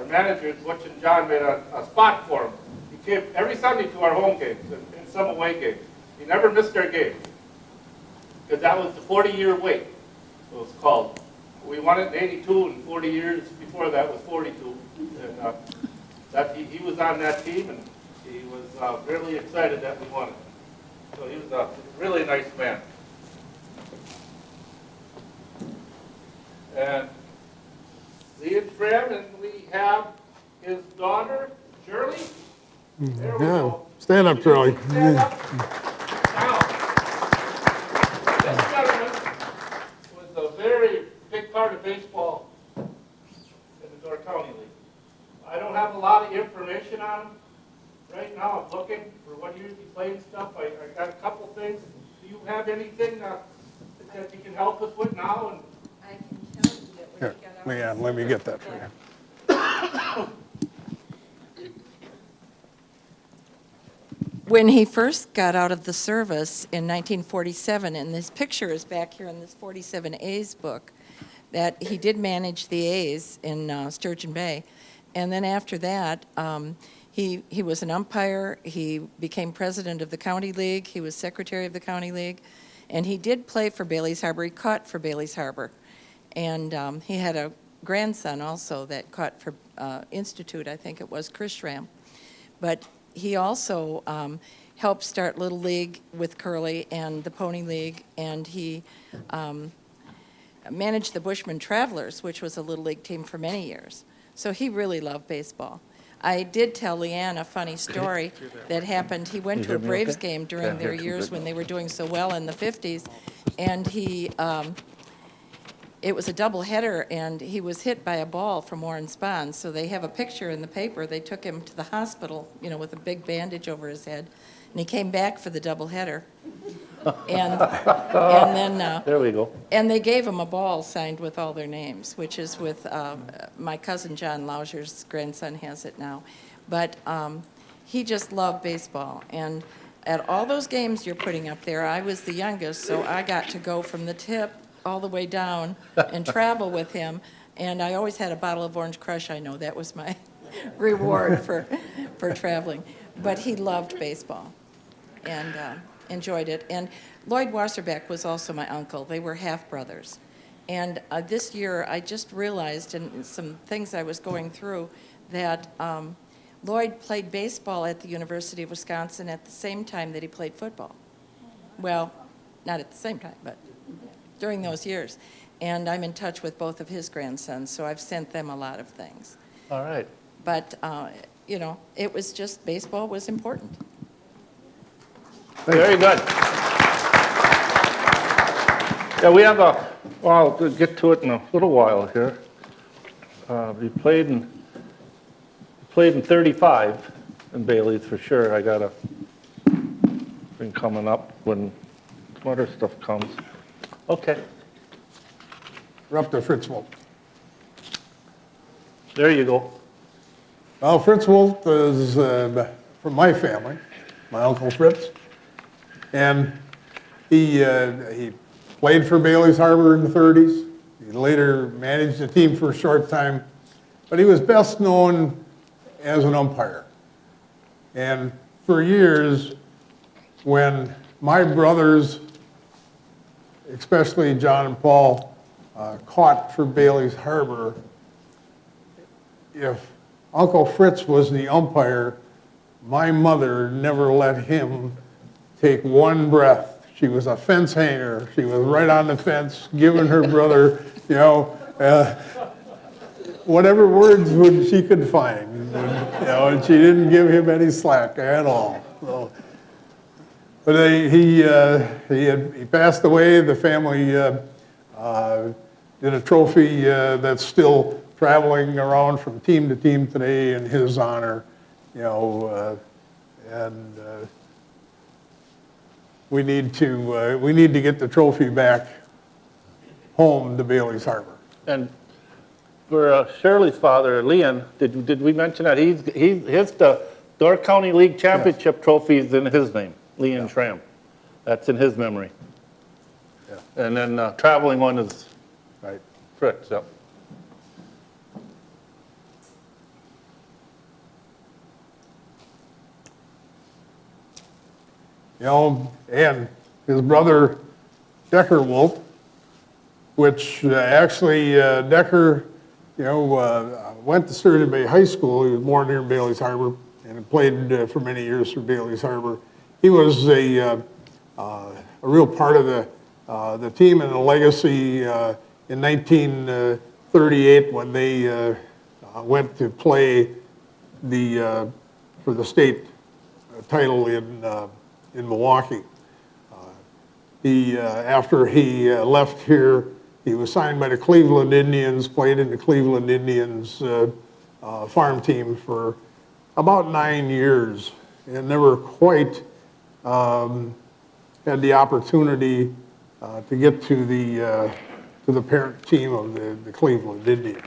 managers, Butch and John, made a spot for him. He came every Sunday to our home games and some away games. He never missed our games, because that was the 40-year wait, it was called. We won it in 82, and 40 years before that was 42. And he was on that team, and he was really excited that we won it. So he was a really nice man. And Ian's friend, and we have his daughter, Shirley. There we go. Stand up, Charlie. Stand up. Now, this gentleman was a very big part of baseball in the Door County League. I don't have a lot of information on him. Right now, I'm looking for what years he played and stuff. I got a couple things. Do you have anything that you can help us with now? And I can tell you that when Here, you got out. Leanne, let me get that for you. When he first got out of the service in 1947, and this picture is back here in this 47A's book, that he did manage the A's in Sturgeon Bay. And then after that, he was an umpire. He became president of the county league. He was secretary of the county league. And he did play for Bailey's Harbor. He caught for Bailey's Harbor. And he had a grandson also that caught for Institute, I think it was, Chris Schramm. But he also helped start Little League with Curly and the Pony League, and he managed the Bushman Travelers, which was a Little League team for many years. So he really loved baseball. I did tell Leanne a funny story that happened. He went to a Braves game during their years when they were doing so well in the 50s, and it was a doubleheader, and he was hit by a ball from Warren Spahn. So they have a picture in the paper. They took him to the hospital, with a big bandage over his head, and he came back for the doubleheader. And then There we go. and they gave him a ball signed with all their names, which is with my cousin John Lauscher's grandson has it now. But he just loved baseball, and at all those games you're putting up there, I was the youngest, so I got to go from the tip all the way down and travel with him. And I always had a bottle of Orange Crush. I know that was my reward for traveling. But he loved baseball and enjoyed it. And Lloyd Wasserbeck was also my uncle. They were half brothers. And this year I just realized, in some things I was going through, that Lloyd played baseball at the University of Wisconsin at the same time that he played football. Well, not at the same time, but during those years. And I'm in touch with both of his grandsons, so I've sent them a lot of things. All right. But, it was just, baseball was important. Very good. Yeah, we have well, we'll get to it in a little while here. We played in 35 in Bailey's for sure. I got a thing coming up when some other stuff comes. Okay, We're up to Fritz Wolf. there you go. Well, Fritz Wolf is from my family, my Uncle Fritz. And he played for Bailey's Harbor in the 30s. He later managed the team for a short time. But he was best known as an umpire. And for years, when my brothers, especially John and Paul, caught for Bailey's Harbor, if Uncle Fritz was the umpire, my mother never let him take one breath. She was a fence hanger. She was right on the fence, giving her brother, whatever words she could find. And she didn't give him any slack at all. So, but he passed away. The family did a trophy that's still traveling around from team to team today in his honor. We need to get the trophy back home to Bailey's Harbor. And for Shirley's father, Leon, did we mention that the Door County League Championship trophy is in his name, Leon Schramm. That's in his memory. Yeah. And then traveling one is Right. Fritz. Yep. And his brother, Becker Wolf, which actually Decker, went to Sturgeon Bay High School. He was born here in Bailey's Harbor and played for many years for Bailey's Harbor. He was a real part of the team and the legacy in 1938 when they went to play for the state title in Milwaukee. After he left here, he was signed by the Cleveland Indians, played in the Cleveland Indians farm team for about 9 years, and never quite had the opportunity to get to the parent team of the Cleveland Indians.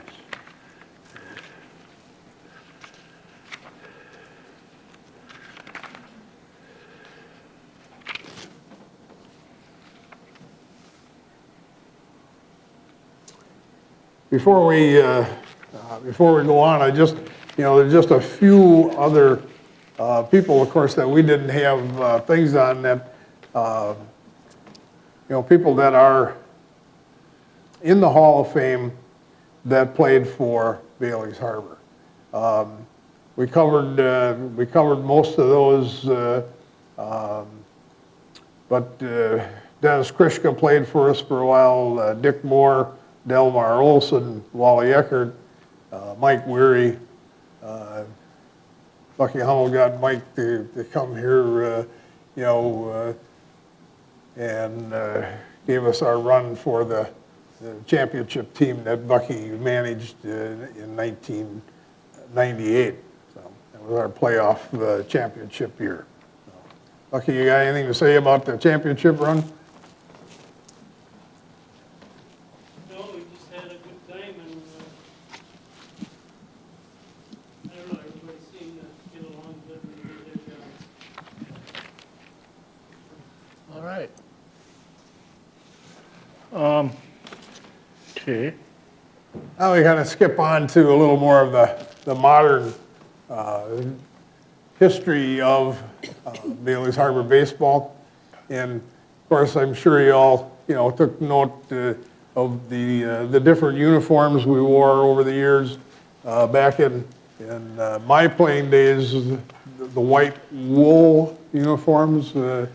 before we go on, there's just a few other people, of course, that we didn't have things on that, people that are in the Hall of Fame that played for Bailey's Harbor. We covered most of those, but Dennis Krishka played for us for a while, Dick Moore, Delmar Olson, Wally Eckert, Mike Weary. Lucky Hummel got Mike to come here, and gave us our run for the championship team that Bucky managed in 1998. So that was our playoff championship year. So, Bucky, you got anything to say about the championship run? No, we just had a good time, and I don't know, everybody seemed to get along good and do their job. All right. Okay. Now we kind of skip on to a little more of the modern history of Bailey's Harbor baseball. And of course, I'm sure you all, took note of the different uniforms we wore over the years. Back in my playing days, the white wool uniforms, were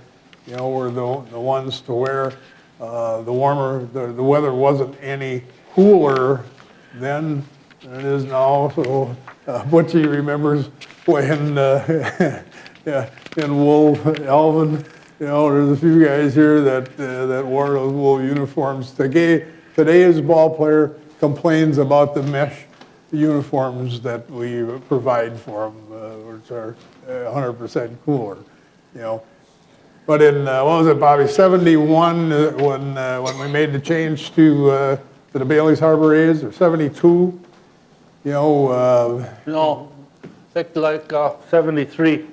the ones to wear. The weather wasn't any cooler then than it is now. So Butchie remembers playing in wool. Alvin, there's a few guys here that wore those wool uniforms. Today's ball player complains about the mesh uniforms that we provide for them, which are 100% cooler, But in, what was it, Bobby, 71, when we made the change to the Bailey's Harbor A's, or 72, No, I think like 73.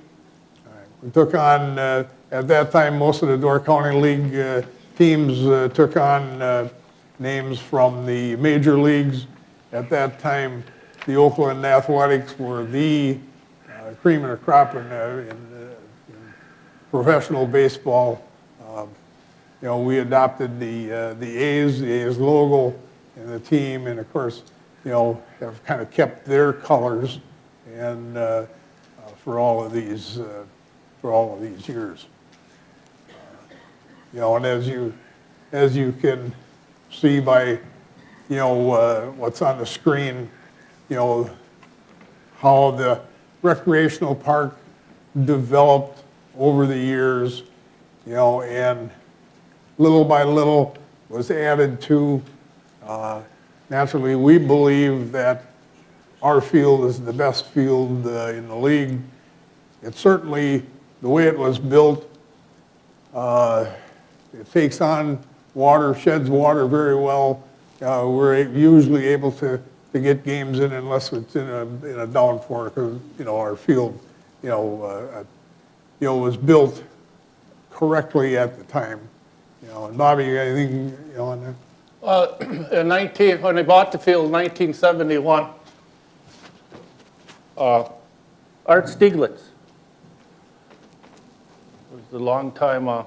we took on, at that time, most of the Door County League teams took on names from the major leagues. At that time, the Oakland Athletics were the cream of the crop in professional baseball. We adopted the A's logo and the team, and of course, have kind of kept their colors and for all of these years. And as you can see by what's on the screen, how the recreational park developed over the years, and little by little was added to. Naturally, we believe that our field is the best field in the league. It's certainly, the way it was built, it takes on water, sheds water very well. We're usually able to get games in unless it's in a downpour, because, our field, was built correctly at the time. And Bobby, you got anything on that? When they bought the field in 1971, Art Stieglitz was the longtime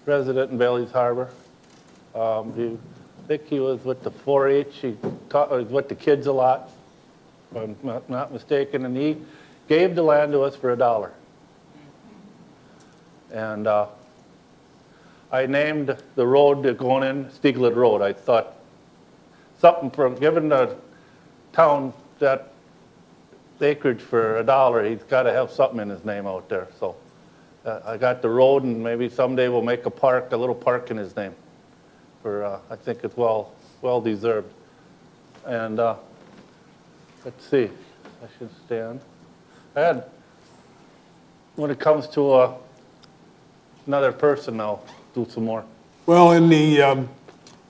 president in Bailey's Harbor. I think he was with the 4-H. He was with the kids a lot, if I'm not mistaken, and he gave the land to us for $1. And I named the road going in Stieglitz Road. I thought something from giving the town that acreage for $1, he's got to have something in his name out there. So I got the road, and maybe someday we'll make a little park in his name. For I think it's well deserved. And let's see, I should stand. When it comes to another person, now do some more. Well, in the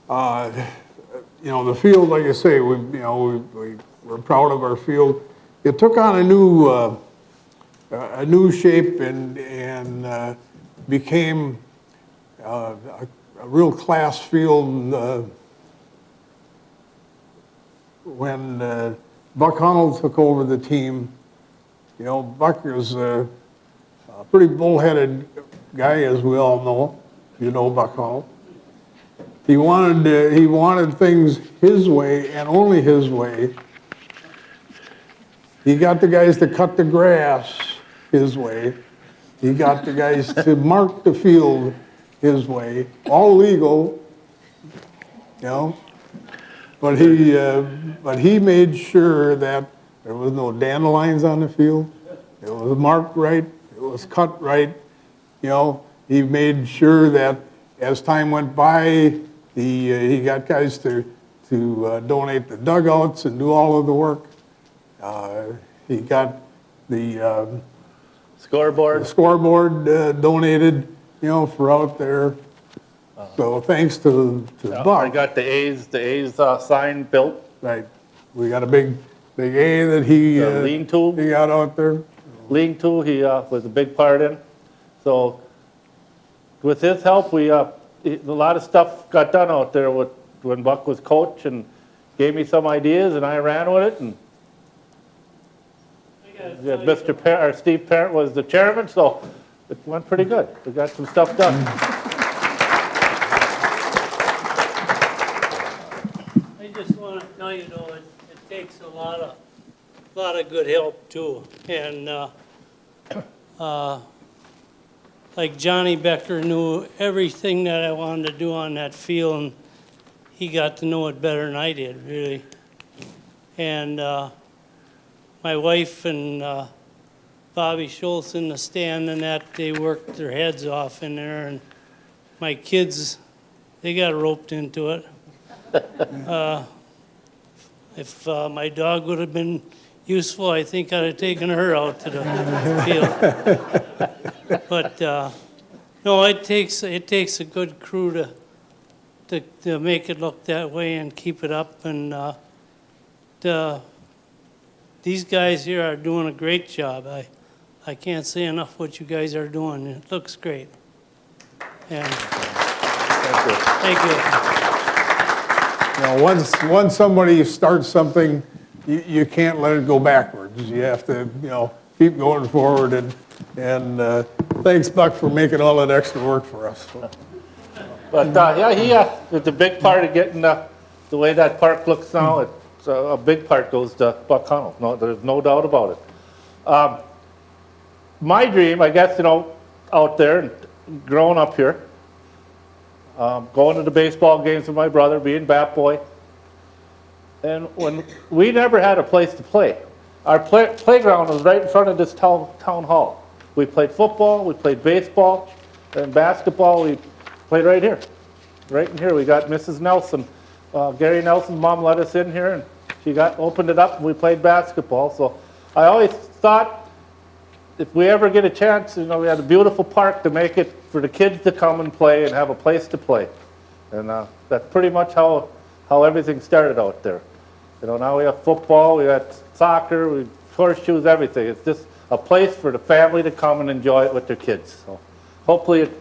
the field, like I say, we're proud of our field. It took on a new shape and became a real class field when Buck Hunnell took over the team, you know, Buck was a pretty bullheaded guy, as we all know. You know Buck Hunnell. He wanted things his way and only his way. He got the guys to cut the grass his way. He got the guys to mark the field his way, all legal, you know. But he made sure that there was no dandelions on the field. It was marked right. It was cut right. You know, he made sure that as time went by, he got guys to donate the dugouts and do all of the work. He got the scoreboard donated, you know, for out there. So thanks to I Buck. got the A's sign built. Right. We got a big A that he Lean-to. he got out there. Lean-to, he was a big part in. So with his help, a lot of stuff got done out there when Buck was coach, and gave me some ideas, and I ran with it. And Steve Parent was the chairman, so it went pretty good. We got some stuff done. I just want to tell you, though, it takes a lot of good help, too. And like Johnny Becker knew everything that I wanted to do on that field, and he got to know it better than I did, really. And my wife and Bobby Schultz in the stand and that, they worked their heads off in there, and my kids, they got roped into it. If my dog would have been useful, I think I'd have taken her out to the field. But no, it takes a good crew to make it look that way and keep it up. And these guys here are doing a great job. I can't say enough what you guys are doing. It looks great. And thank you. You know, once somebody starts something, you can't let it go backwards. You have to, you know, keep going forward. And thanks, Buck, for making all that extra work for us. But yeah, he it's a big part of getting the way that park looks now. It's a big part goes to Buck Hunnell. No, there's no doubt about it. My dream, I guess, you know, out there and growing up here, going to the baseball games with my brother, being bat boy, and when we never had a place to play. Our playground was right in front of this town hall. We played football, we played baseball, and basketball. We played right here, right in here. We got Mrs. Nelson, Gary Nelson's mom let us in here, and she opened it up, and we played basketball. So I always thought, if we ever get a chance, you know, we had a beautiful park to make it for the kids to come and play and have a place to play. And that's pretty much how everything started out there. You know, now we have football, we got soccer, horseshoes, everything. It's just a place for the family to come and enjoy it with their kids. So hopefully it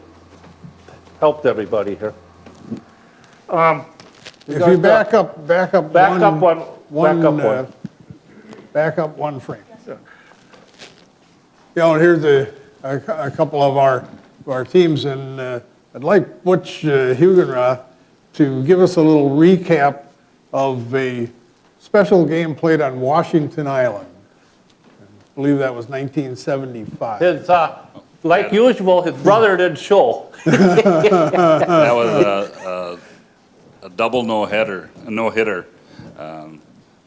helped everybody here. If you back up one frame. You know, here's a couple of our teams, and I'd like Butch Hugenrath to give us a little recap of a special game played on Washington Island. I believe that was 1975. Like usual, his brother didn't show. That was a double no-hitter.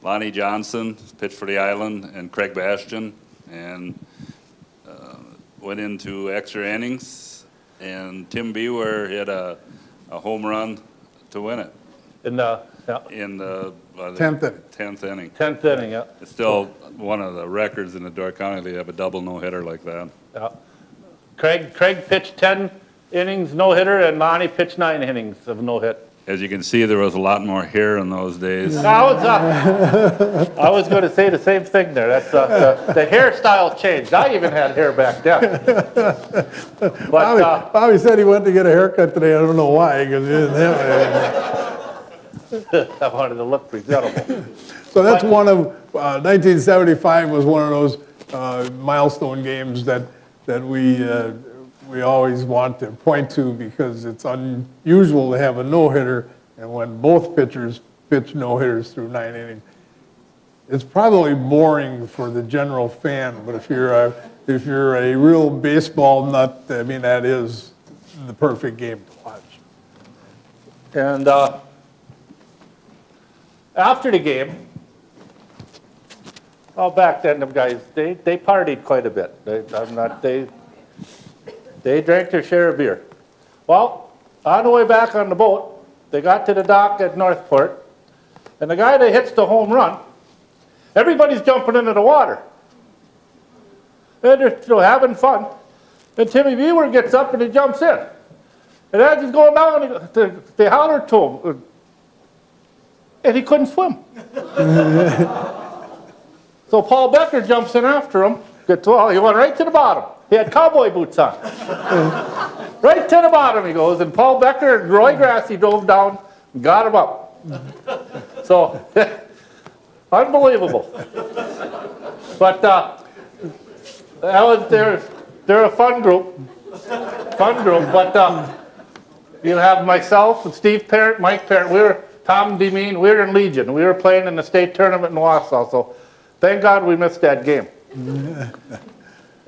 Lonnie Johnson pitched for the Island, and Craig Bastian, and went into extra innings, and Tim Beware hit a home run to win it In the in the 10th inning. 10th inning, yeah. It's still one of the records in the Door County. They have a double no-hitter like that. Yeah. Craig pitched 10 innings no-hitter, and Lonnie pitched 9 innings of no-hit. As you can see, there was a lot more hair in those days. I was going to say the same thing there. That's the hairstyle changed. I even had hair back then. But Bobby said he went to get a haircut today. I don't know why, because he didn't have it. I wanted to look presentable. So that's one of, 1975 was one of those milestone games that we always want to point to because it's unusual to have a no-hitter, and when both pitchers pitch no-hitters through 9 innings, it's probably boring for the general fan, but if you're a real baseball nut, I mean, that is the perfect game to watch. And after the game, back then, them guys, they partied quite a bit. They drank their share of beer. Well, on the way back on the boat, they got to the dock at Northport, and the guy that hits the home run, everybody's jumping into the water. And they're still having fun. And Timmy Beaver gets up and he jumps in. And as he's going down, they hollered to him. And he couldn't swim. So Paul Becker jumps in after him. He went right to the bottom. He had cowboy boots on. Right to the bottom he goes. And Paul Becker and Roy Grassy drove down and got him up. So, unbelievable. But that was they're a fun group. But you have myself and Steve Parent, Mike Parent, Tom Demeen, we were in Legion. We were playing in the state tournament in Wausau, so thank God we missed that game.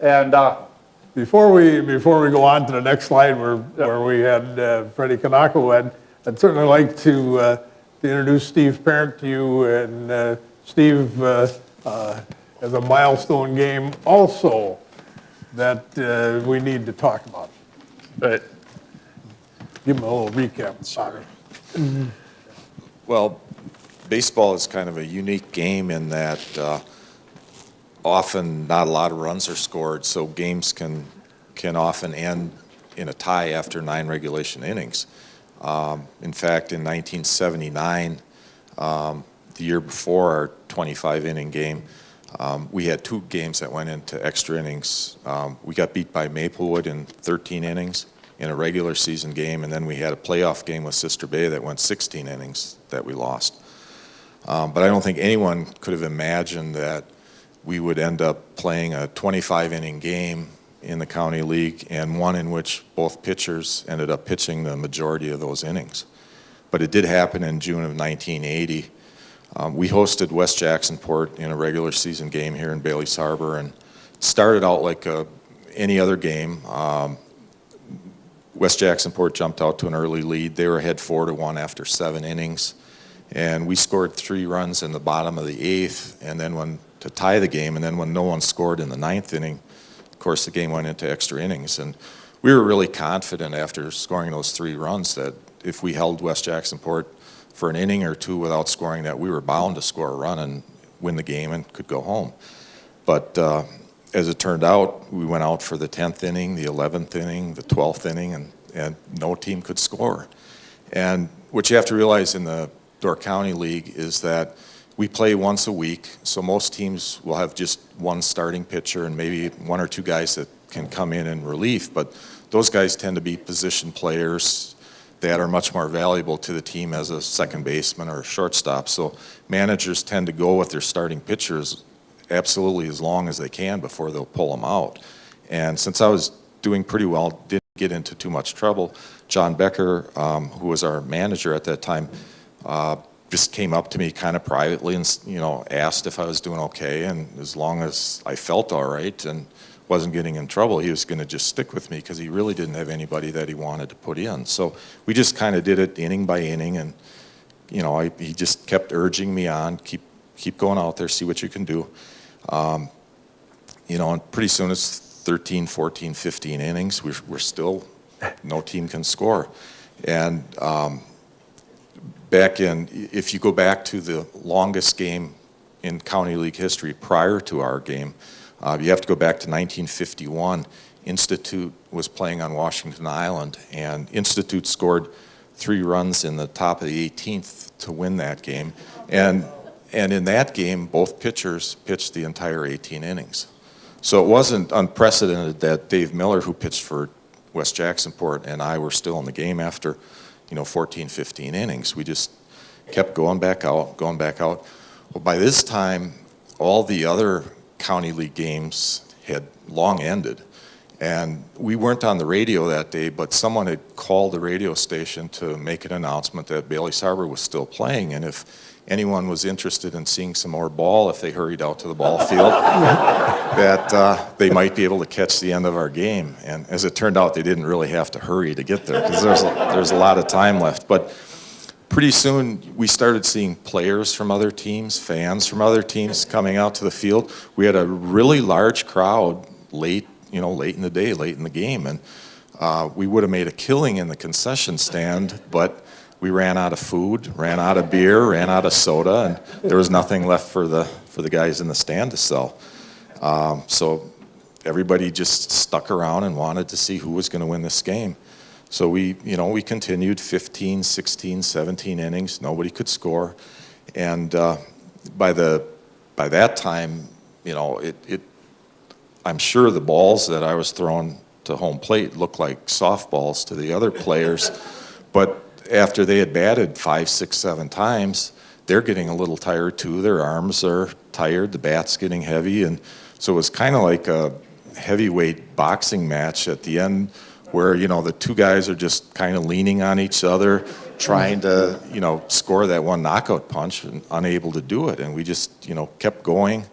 And Before we go on to the next slide where we had Freddie Kanako, I'd certainly like to introduce Steve Parent to you, and Steve has a milestone game also that we need to talk about. right. Give him a little recap. Sorry. Well, baseball is kind of a unique game in that often not a lot of runs are scored, so games can often end in a tie after 9 regulation innings. In fact, in 1979, the year before our 25-inning game, we had 2 games that went into extra innings. We got beat by Maplewood in 13 innings in a regular season game, and then we had a playoff game with Sister Bay that went 16 innings that we lost. But I don't think anyone could have imagined that we would end up playing a 25-inning game in the county league, and one in which both pitchers ended up pitching the majority of those innings. But it did happen in June of 1980. We hosted West Jacksonport in a regular season game here in Bailey's Harbor, and it started out like any other game. West Jacksonport jumped out to an early lead. They were ahead 4-1 after 7 innings, and we scored 3 runs in the bottom of the 8th, and then to tie the game, and then when no one scored in the 9th inning, of course the game went into extra innings. And we were really confident after scoring those 3 runs that if we held West Jacksonport for an inning or 2 without scoring, that we were bound to score a run and win the game and could go home. But as it turned out, we went out for the 10th inning, the 11th inning, the 12th inning, and no team could score. And what you have to realize in the Door County League is that we play once a week, so most teams will have just one starting pitcher and maybe 1 or 2 guys that can come in relief, but those guys tend to be position players that are much more valuable to the team as a second baseman or a shortstop. So managers tend to go with their starting pitchers absolutely as long as they can before they'll pull them out. And since I was doing pretty well, didn't get into too much trouble, John Becker, who was our manager at that time, just came up to me kind of privately and asked if I was doing okay, and as long as I felt all right and wasn't getting in trouble, he was going to just stick with me because he really didn't have anybody that he wanted to put in. So we just kind of did it inning by inning, and he just kept urging me on, keep going out there, see what you can do. And pretty soon it's 13, 14, 15 innings. We're still, no team can score. And if you go back to the longest game in County League history prior to our game, you have to go back to 1951. Institute was playing on Washington Island, and Institute scored 3 runs in the top of the 18th to win that game. And in that game, both pitchers pitched the entire 18 innings. So it wasn't unprecedented that Dave Miller, who pitched for West Jacksonport, and I were still in the game after 14, 15 innings. We just kept going back out. Well, by this time, all the other county league games had long ended. And we weren't on the radio that day, but someone had called the radio station to make an announcement that Bailey's Harbor was still playing, and if anyone was interested in seeing some more ball, if they hurried out to the ball field, that they might be able to catch the end of our game. And as it turned out, they didn't really have to hurry to get there, because there's a lot of time left. But pretty soon, we started seeing players from other teams, fans from other teams coming out to the field. We had a really large crowd late in the day, late in the game, and we would have made a killing in the concession stand, but we ran out of food, ran out of beer, ran out of soda, and there was nothing left for the guys in the stand to sell. So everybody just stuck around and wanted to see who was going to win this game. So we continued 15, 16, 17 innings. Nobody could score, and by that time, I'm sure the balls that I was throwing to home plate looked like softballs to the other players, but after they had batted 5, 6, 7 times, they're getting a little tired too. Their arms are tired, the bat's getting heavy, and so it was kind of like a heavyweight boxing match at the end where, the two guys are just kind of leaning on each other, trying to, score that one knockout punch and unable to do it, and we just, kept going.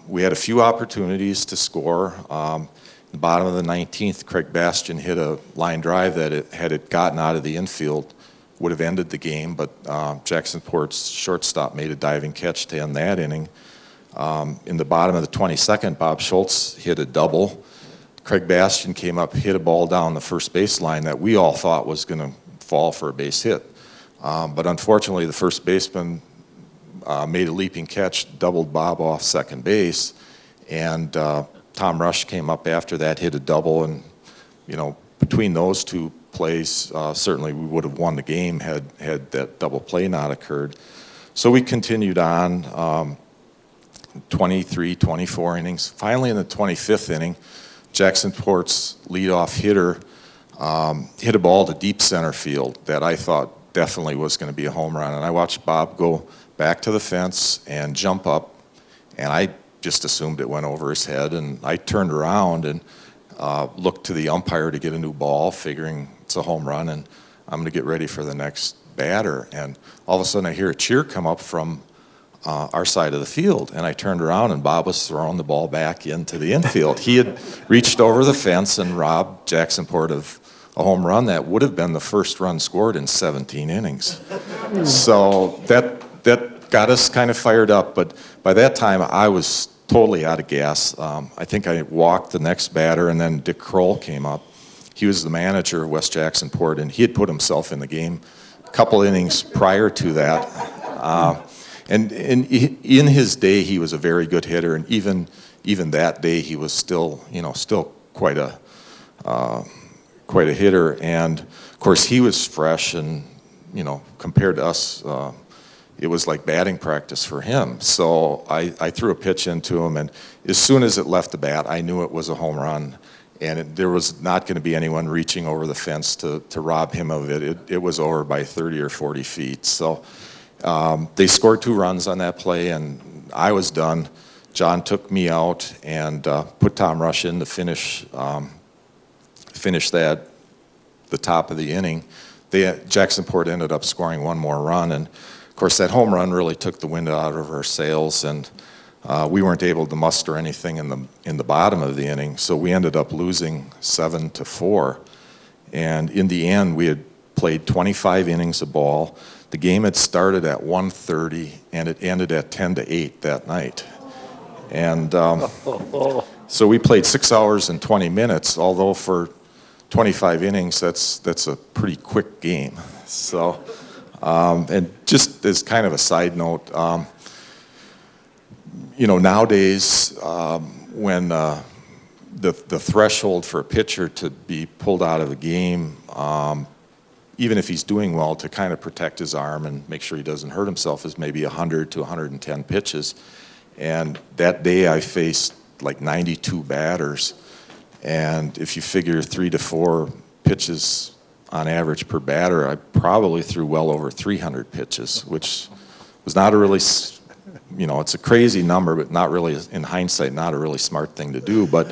We had a few opportunities to score. The bottom of the 19th, Craig Bastian hit a line drive that, had it gotten out of the infield, would have ended the game, but Jacksonport's shortstop made a diving catch to end that inning. In the bottom of the 22nd, Bob Schultz hit a double. Craig Bastian came up, hit a ball down the first base line that we all thought was going to fall for a base hit. But unfortunately, the first baseman made a leaping catch, doubled Bob off second base, and Tom Rush came up after that, hit a double, and between those two plays, certainly we would have won the game had that double play not occurred. So we continued on 23, 24 innings. Finally, in the 25th inning, Jacksonport's leadoff hitter hit a ball to deep center field that I thought definitely was going to be a home run, and I watched Bob go back to the fence and jump up, and I just assumed it went over his head, and I turned around and looked to the umpire to get a new ball, figuring it's a home run, and I'm going to get ready for the next batter. And all of a sudden I hear a cheer come up from our side of the field, and I turned around, and Bob was throwing the ball back into the infield. He had reached over the fence and robbed Jacksonport of a home run that would have been the first run scored in 17 innings. So that got us kind of fired up, but by that time I was totally out of gas. I think I walked the next batter, and then Dick Kroll came up. He was the manager of West Jacksonport, and he had put himself in the game a couple innings prior to that. And in his day, he was a very good hitter, and even that day, he was still quite a hitter. And of course, he was fresh, and compared to us, it was like batting practice for him. So I threw a pitch into him, and as soon as it left the bat, I knew it was a home run, and there was not going to be anyone reaching over the fence to rob him of it. It was over by 30 or 40 feet. So they scored 2 runs on that play, and I was done. John took me out and put Tom Rush in to finish that, the top of the inning. Jacksonport ended up scoring 1 more run, and of course, that home run really took the wind out of our sails, and we weren't able to muster anything in the bottom of the inning, so we ended up losing 7-4. And in the end, we had played 25 innings of ball. The game had started at 1:30, and it ended at 10-8 that night. And so we played 6 hours and 20 minutes, although for 25 innings, that's a pretty quick game. So. And just as kind of a side note, nowadays when the threshold for a pitcher to be pulled out of a game, even if he's doing well, to kind of protect his arm and make sure he doesn't hurt himself, is maybe 100 to 110 pitches. And that day I faced like 92 batters, and if you figure 3 to 4 pitches on average per batter, I probably threw well over 300 pitches, which was not a really you know, it's a crazy number, but not really, in hindsight, not a really smart thing to do. But,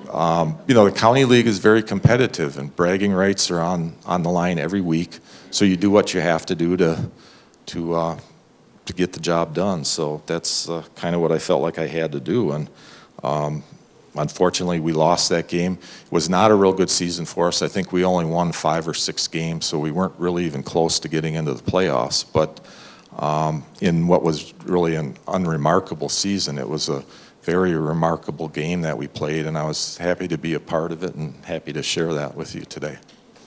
you know, the county league is very competitive, and bragging rights are on the line every week. So you do what you have to do to get the job done. So that's kind of what I felt like I had to do. And unfortunately, we lost that game. It was not a real good season for us. I think we only won 5 or 6 games, so we weren't really even close to getting into the playoffs. But in what was really an unremarkable season, it was a very remarkable game that we played, and I was happy to be a part of it and happy to share that with you today.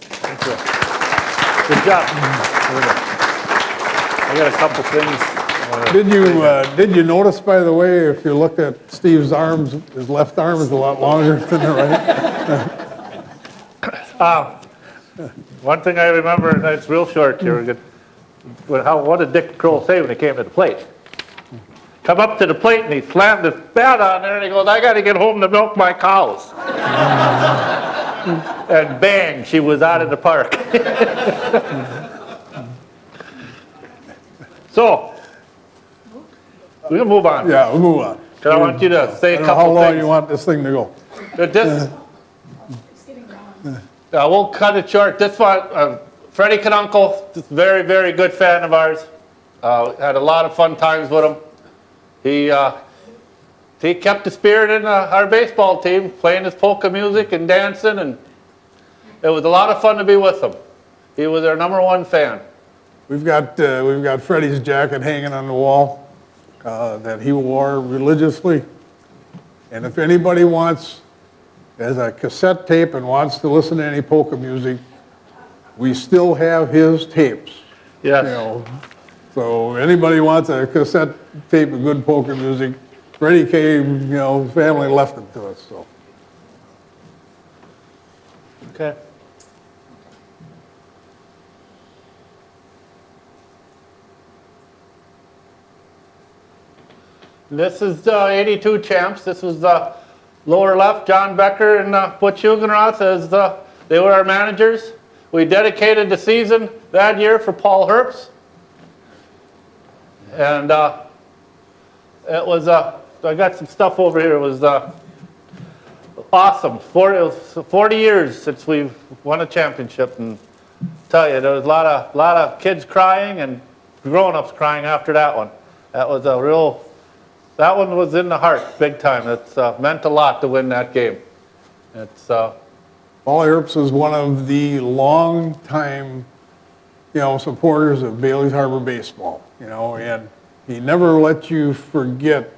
Thank you. Good job. I got a couple things. Did you notice, by the way, if you look at Steve's arms, his left arm is a lot longer than the right? One thing I remember, and it's real short here, what did Dick Kroll say when he came to the plate? Come up to the plate and he slammed his bat on there and he goes, I got to get home to milk my cows. And bang, she was out of the park. So, we're going to move on. Yeah, we'll move on. Because I want you to say a I don't know couple how long things. you want this thing to go. This, we'll cut it short. This one, Freddie Canuncle, just very, very good fan of ours. Had a lot of fun times with him. He kept the spirit in our baseball team, playing his polka music and dancing, and it was a lot of fun to be with him. He was our #1 fan. We've got Freddie's jacket hanging on the wall that he wore religiously. And if anybody has a cassette tape and wants to listen to any polka music, we still have his tapes. Yes. You know, so anybody wants a cassette tape of good polka music, Freddie came, you know, his family left it to us, so. Okay. This is the 82 champs. This was the lower left, John Becker and Butch Hugenroth as they were our managers. We dedicated the season that year for Paul Herbst. And it was, I got some stuff over here. It was awesome. It was 40 years since we've won a championship, and I tell you, there was a lot of kids crying and grown-ups crying after that one. That was a real, that one was in the heart, big time. It's meant a lot to win that game. It's Paul Herbst was one of the long-time, you know, supporters of Bailey's Harbor baseball, you know, and he never let you forget,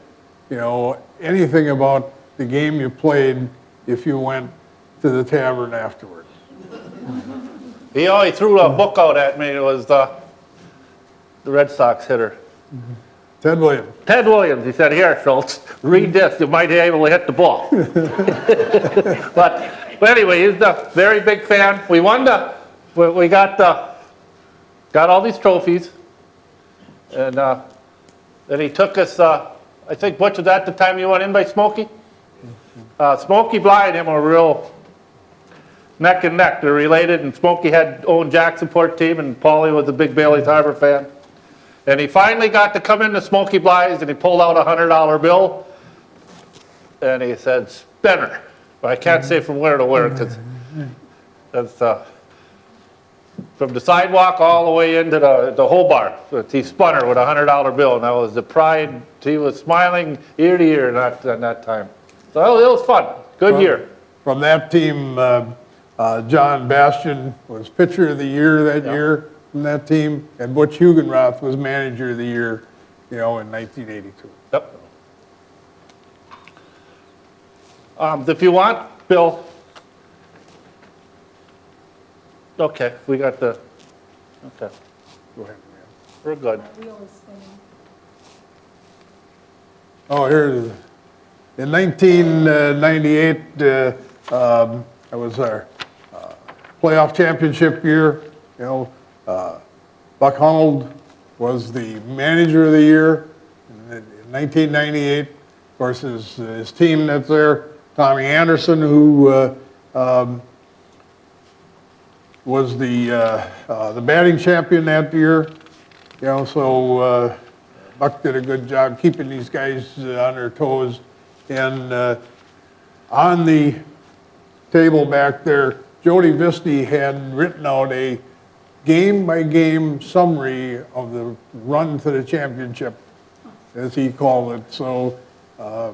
you know, anything about the game you played if you went to the tavern afterwards. He always threw a book out at me. It was the Red Sox hitter. Ted Williams. Ted Williams. He said, here, Schultz, read this. You might be able to hit the ball. But anyway, he's a very big fan. We won we got all these trophies. And then he took us, I think, Butch, was that the time you went in by Smokey? Smokey Bly and him were real neck and neck. They're related, and Smokey had owned Jacksonport team, and Paulie was a big Bailey's Harbor fan. And he finally got to come into Smokey Bly's, and he pulled out a $100 bill, and he said, "Spinner." But I can't say from where to where, because that's from the sidewalk all the way into the whole bar. He spun her with a $100 bill, and that was the pride. He was smiling ear to ear at that time. So it was fun. Good year. From that team, John Bastian was pitcher of the year that year from that team, and Butch Hugenroth was manager of the year, you know, in 1982. Yep. If you want, Bill. Okay, we got the, okay, Go ahead. we're good. Oh, here it is. In 1998, that was our playoff championship year. You know, Buck Hunold was the manager of the year in 1998. Of course, his team that's there, Tommy Anderson, who was the batting champion that year. You know, so Buck did a good job keeping these guys on their toes. And on the table back there, Jody Visti had written out a game-by-game summary of the run to the championship, as he called it. So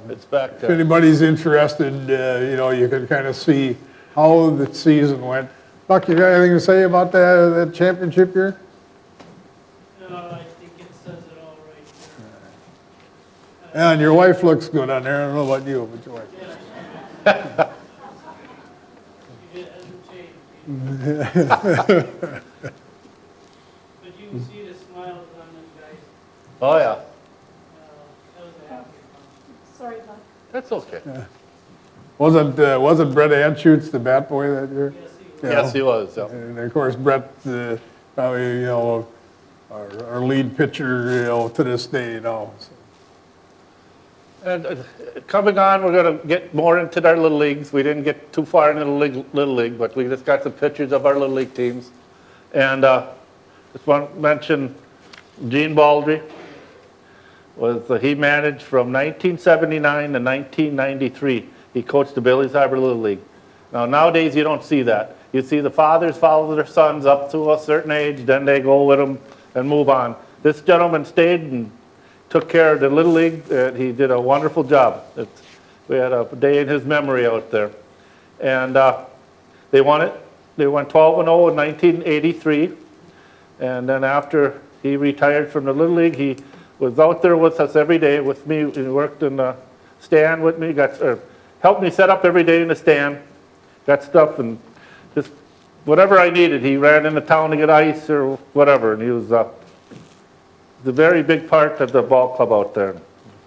It's back if there. anybody's interested, you can kind of see how the season went. Buck, you got anything to say about that championship year? No, I think it says it all right there. And your wife looks good on there. I don't know about you, but your wife. It hasn't changed. But you can see the smiles on them guys. Oh, yeah. That was a happy one. Sorry, Buck. That's okay. Wasn't Brett Anschutz the bat boy that year? Yes, he was. Yeah. Yes, he was, yeah. And of course, Brett, probably, our lead pitcher, to this day, so. And coming on, we're going to get more into our little leagues. We didn't get too far into the little league, but we just got some pictures of our little league teams. And just want to mention Gene Baldry. He managed from 1979 to 1993. He coached the Bailey's Harbor Little League. Now, nowadays, you don't see that. You see the fathers follow their sons up to a certain age, then they go with them and move on. This gentleman stayed and took care of the Little League. He did a wonderful job. We had a day in his memory out there. And they won it. They went 12-0 in 1983. And then after he retired from the Little League, he was out there with us every day with me. He worked in the stand with me, helped me set up every day in the stand, got stuff, and just whatever I needed. He ran into town to get ice or whatever, and he was a very big part of the ball club out there.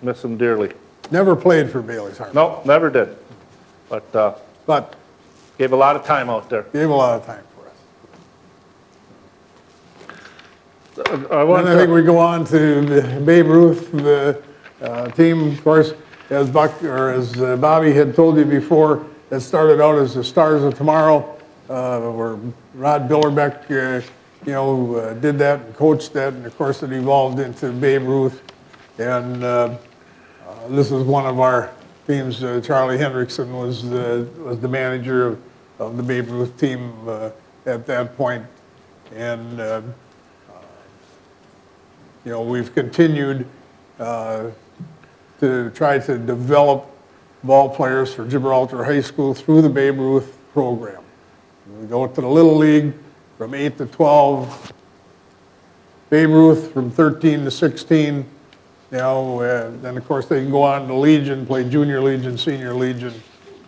Miss him dearly. Never played for Bailey's Harbor. No, never did, but But gave a lot of time out there. gave a lot of time for us. I want And I think to, we go on to Babe Ruth, the team, of course, as Bobby had told you before, it started out as the Stars of Tomorrow, where Rod Billerbeck, did that and coached that, and of course it evolved into Babe Ruth. And this is one of our teams. Charlie Hendrickson was the manager of the Babe Ruth team at that point. And we've continued to try to develop ball players for Gibraltar High School through the Babe Ruth program. We go to the Little League from 8 to 12, Babe Ruth from 13 to 16, then of course they can go on to Legion, play Junior Legion, Senior Legion,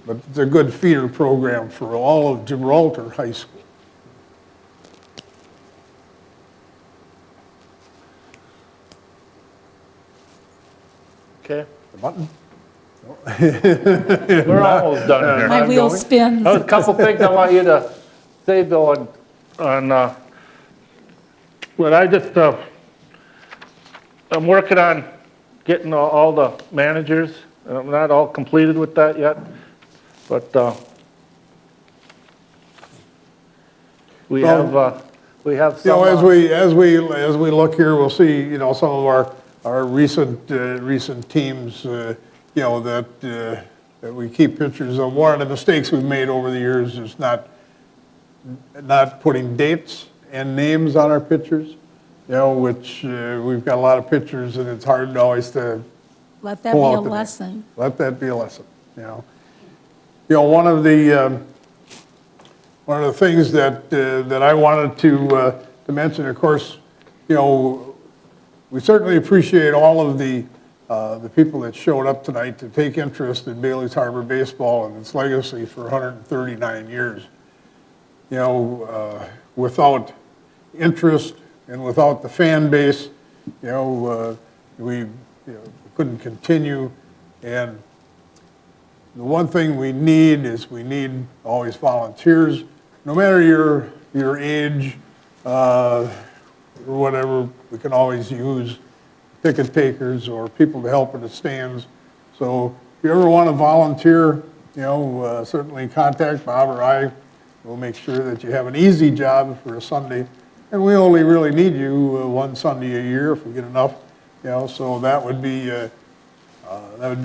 but it's a good feeder program for all of Gibraltar High School. okay, The button? we're almost done here. My wheel spins. There's a couple things I want you to say, Bill, on what I just, I'm working on getting all the managers, and I'm not all completed with that yet, but we have some. As we look here, we'll see, some of our recent teams, that we keep pictures of. One of the mistakes we've made over the years is not putting dates and names on our pictures, which we've got a lot of pictures, and it's hard always to Let that be pull a out the name. lesson. Let that be a lesson. One of the things that I wanted to mention, of course, we certainly appreciate all of the people that showed up tonight to take interest in Bailey's Harbor baseball and its legacy for 139 years. Without interest and without the fan base, we couldn't continue. And the one thing we need is always volunteers, no matter your age or whatever. We can always use ticket takers or people to help in the stands. So if you ever want to volunteer, certainly contact Bob or I. We'll make sure that you have an easy job for a Sunday. And we only really need you one Sunday a year if we get enough. You know, so that would be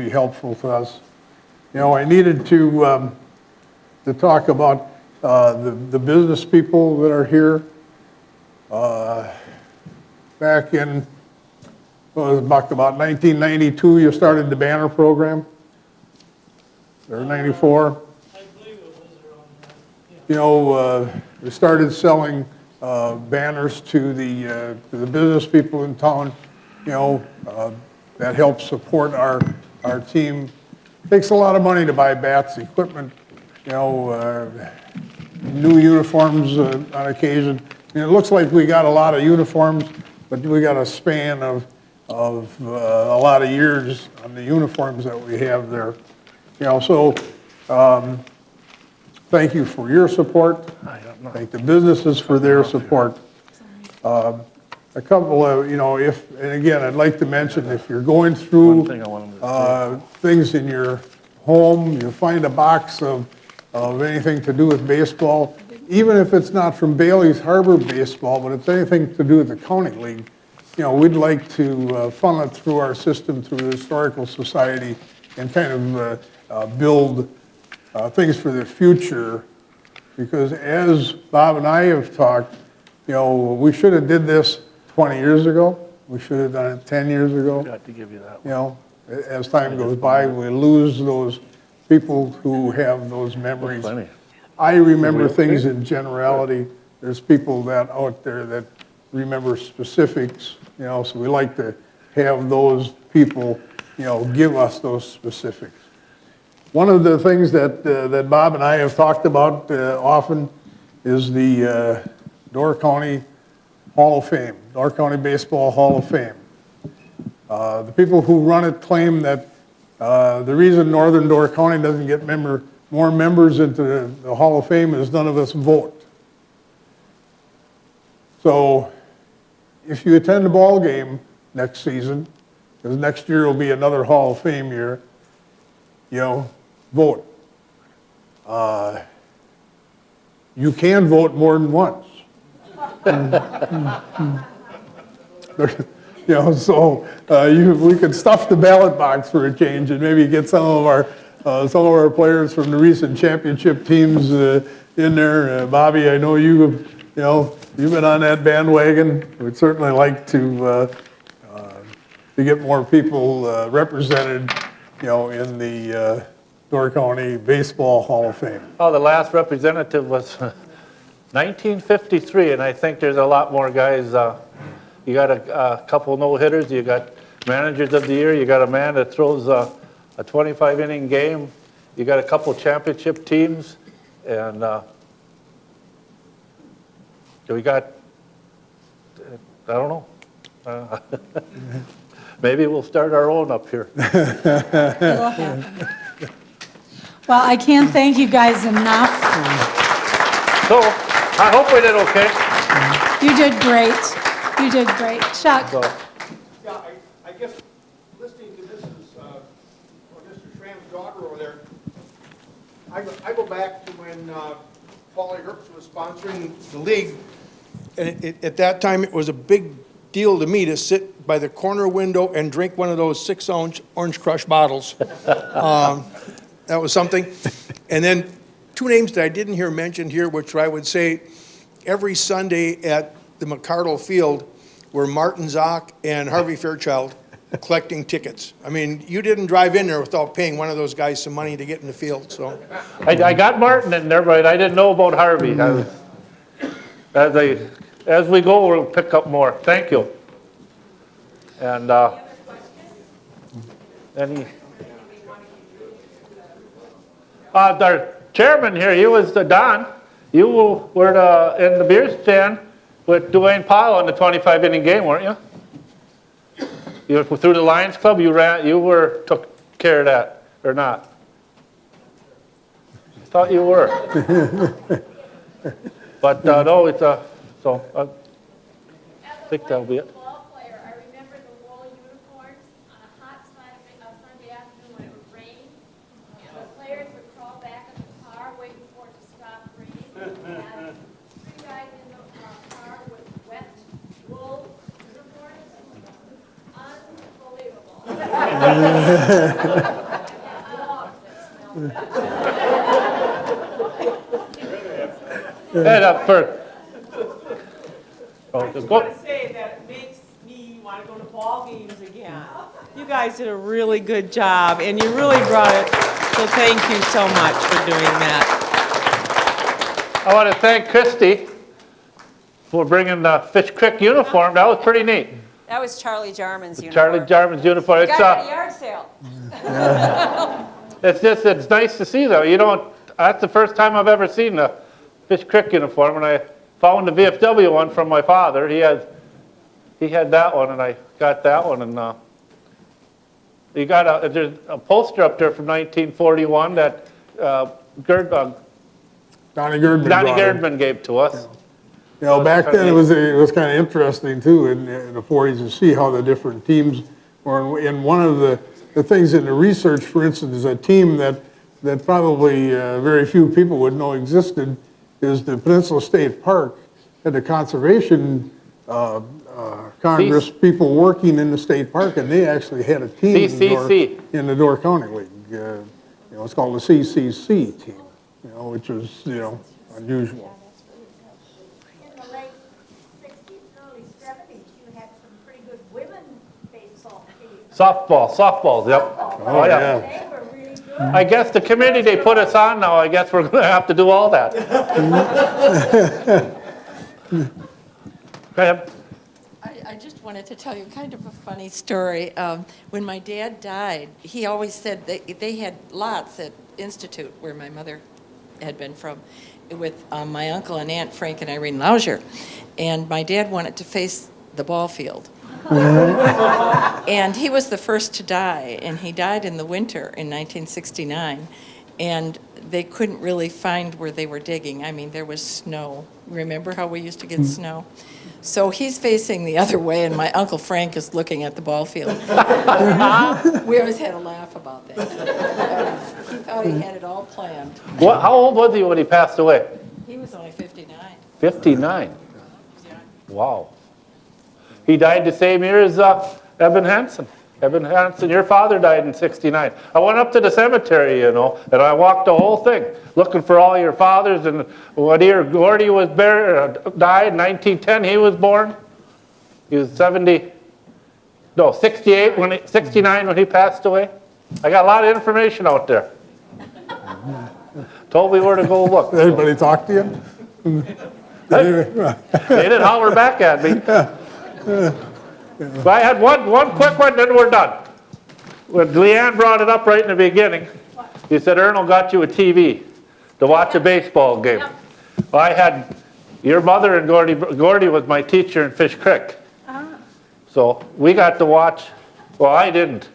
helpful to us. You know, I needed to talk about the business people that are here. Back in, well, it was about 1992, you started the banner program, or 94. I believe it was around that, yeah. You know, we started selling banners to the business people in town. You know, that helps support our team. Takes a lot of money to buy bats, equipment, you know, new uniforms on occasion. And it looks like we got a lot of uniforms, but we got a span of a lot of years on the uniforms that we have there. You know, so thank you for your support. Thank the businesses for their support. A couple of, you know, and again, I'd like to mention, if you're going through things in your home, you find a box of anything to do with baseball, even if it's not from Bailey's Harbor Baseball, but it's anything to do with the county league, you know, we'd like to funnel it through our system, through the Historical Society, and kind of build things for the future. Because as Bob and I have talked, you know, we should have did this 20 years ago. We should have done it 10 years ago. Got to give you that one. You know, as time goes by, we lose those people who have those memories. Plenty. I remember things in generality. There's people that out there that remember specifics, you know, so we like to have those people, you know, give us those specifics. One of the things that Bob and I have talked about often is the Door County Hall of Fame, Door County Baseball Hall of Fame. The people who run it claim that the reason Northern Door County doesn't get more members into the Hall of Fame is none of us vote. So if you attend a ball game next season, because next year will be another Hall of Fame year, you know, vote. You can vote more than once. You know, so we could stuff the ballot box for a change and maybe get some of our players from the recent championship teams in there. Bobby, I know you've been on that bandwagon. We'd certainly like to get more people represented, you know, in the Door County Baseball Hall of Fame. Oh, the last representative was 1953, and I think there's a lot more guys. You got a couple no-hitters. You got managers of the year. You got a man that throws a 25-inning game. You got a couple championship teams, and we got, I don't know. Maybe we'll start our own up here. It will happen. Well, I can't thank you guys enough. So, I hope we did okay. You did great. You did great. Chuck? So, Yeah, I guess listening to Mr. Schramm's daughter over there, I go back to when Paulie Herbst was sponsoring the league, and at that time, it was a big deal to me to sit by the corner window and drink one of those 6-ounce Orange Crush bottles. That was something. And then two names that I didn't hear mentioned here, which I would say every Sunday at the McCardle Field were Martin Zock and Harvey Fairchild collecting tickets. I mean, you didn't drive in there without paying one of those guys some money to get in the field. So I got Martin in there, but I didn't know about Harvey. As we go, we'll pick up more. Thank you. And our chairman here, he was Don. You were in the beer stand with Dwayne Powell in the 25-inning game, weren't you? You were through the Lions Club. You took care of that, or not? I thought you were. But no, it's so I think that'll be it. Ball player, I remember the wool uniforms on a hot Sunday afternoon when it would rain, and the players would crawl back in the car waiting for it to stop raining. And 3 guys in the car with wet wool uniforms. Head up first. Oh, I just go- want to say that it makes me want to go to ball games again. You guys did a really good job, and you really brought it, so thank you so much for doing that. I want to thank Christy for bringing the Fish Creek uniform. That was pretty neat. That was Charlie Jarman's uniform. Charlie Jarman's uniform. It's, Got it at a yard sale. it's nice to see though. That's the first time I've ever seen the Fish Creek uniform, and I found the VFW one from my father. He had that one, and I got that one, and there's a poster up there from 1941 that Donnie Girdman. Donnie brought it. Girdman gave to us. You know, back then it was kind of interesting too in the 40s to see how the different teams were. And one of the things in the research, for instance, is a team that probably very few people would know existed is the Peninsula State Park had the conservation Congress people working in the state park, and they actually had a team in the Door County League. It's called the CCC team, which was unusual. In the late 60s, early 70s, you had some pretty good women baseball teams. Softballs, yep. Oh, yeah. They were really good. I guess the committee they put us on now, I guess we're going to have to do all that. Go ahead. I just wanted to tell you kind of a funny story. When my dad died, he always said they had lots at Institute, where my mother had been from, with my uncle and aunt, Frank and Irene Lausier. And my dad wanted to face the ball field. And he was the first to die, and he died in the winter in 1969. And they couldn't really find where they were digging. I mean, there was snow. Remember how we used to get snow? So he's facing the other way, and my Uncle Frank is looking at the ball field. We always had a laugh about that. He thought he had it all planned. How old was he when he passed away? He was only 59. 59. Wow. He died the same year as Evan Hansen. Evan Hansen, your father died in 69. I went up to the cemetery, and I walked the whole thing, looking for all your fathers. And what year Gordy was died, 1910, he was born. He was 69 when he passed away. I got a lot of information out there. Told me where to go look. Did anybody talk to you? They didn't holler back at me. But I had one quick one, then we're done. When Leanne brought it up right in the beginning, he said, Ernal got you a TV to watch a baseball game. Well, I had your mother and Gordy was my teacher in Fish Creek. So we got to watch, well, I didn't.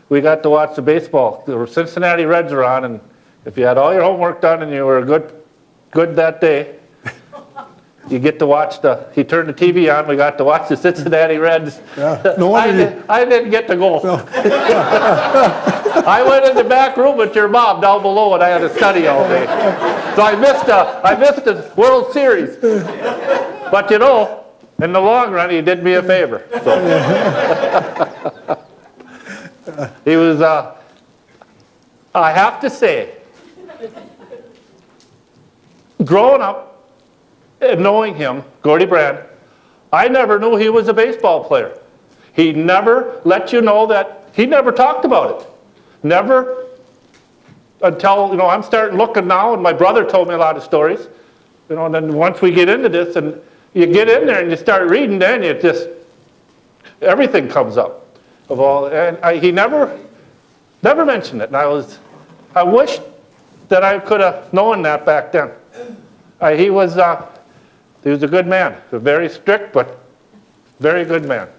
We got to watch the baseball. The Cincinnati Reds were on, and if you had all your homework done and you were good that day, you get to watch he turned the TV on, we got to watch the Cincinnati Reds. Yeah. No wonder I didn't get to go. No. I went in the back room with your mom down below, and I had to study all day. So I missed the World Series. But in the long run, he did me a favor. So. He was, I have to say, growing up, and knowing him, Gordy Brand, I never knew he was a baseball player. He never let you know that, he never talked about it. Never until, I'm starting looking now, and my brother told me a lot of stories. And then once we get into this, and you get in there and you start reading, then it just, everything comes up. He never mentioned it. And I wish that I could have known that back then. He was a good man, very strict, but very good man.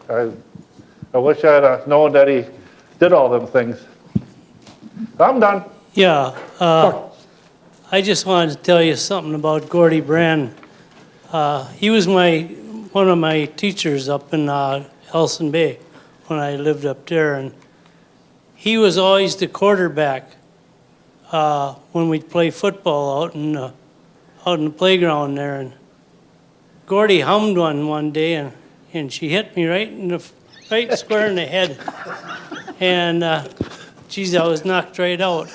I wish I had known that he did all them things. I'm done. Yeah, I just wanted to tell you something about Gordy Brand. He was one of my teachers up in Elson Bay when I lived up there, and he was always the quarterback when we'd play football out in the playground there. And Gordy hummed one day, and she hit me right square in the head. And, geez, I was knocked right out.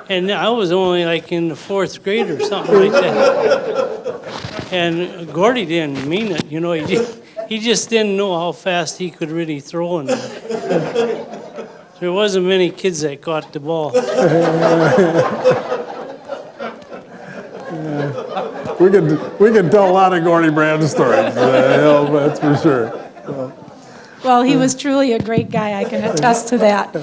And I was only like in the 4th grade or something like that. And Gordy didn't mean it, you know, he just didn't know how fast he could really throw in that. There wasn't many kids that caught the ball. We could tell a lot of Gordy Brand stories, that's for sure. Well, he was truly a great guy, I can attest to that.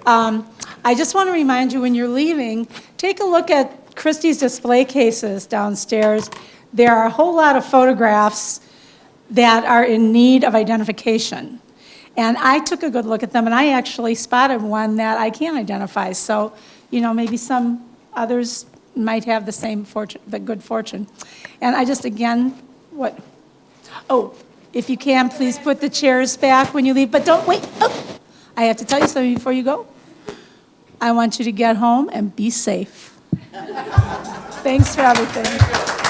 I just want to remind you, when you're leaving, take a look at Christie's display cases downstairs. There are a whole lot of photographs that are in need of identification. And I took a good look at them, and I actually spotted one that I can't identify. So, you know, maybe some others might have the same fortune, the good fortune. And I just, again, if you can, please put the chairs back when you leave, but don't wait. Oh, I have to tell you something before you go. I want you to get home and be safe. Thanks for everything.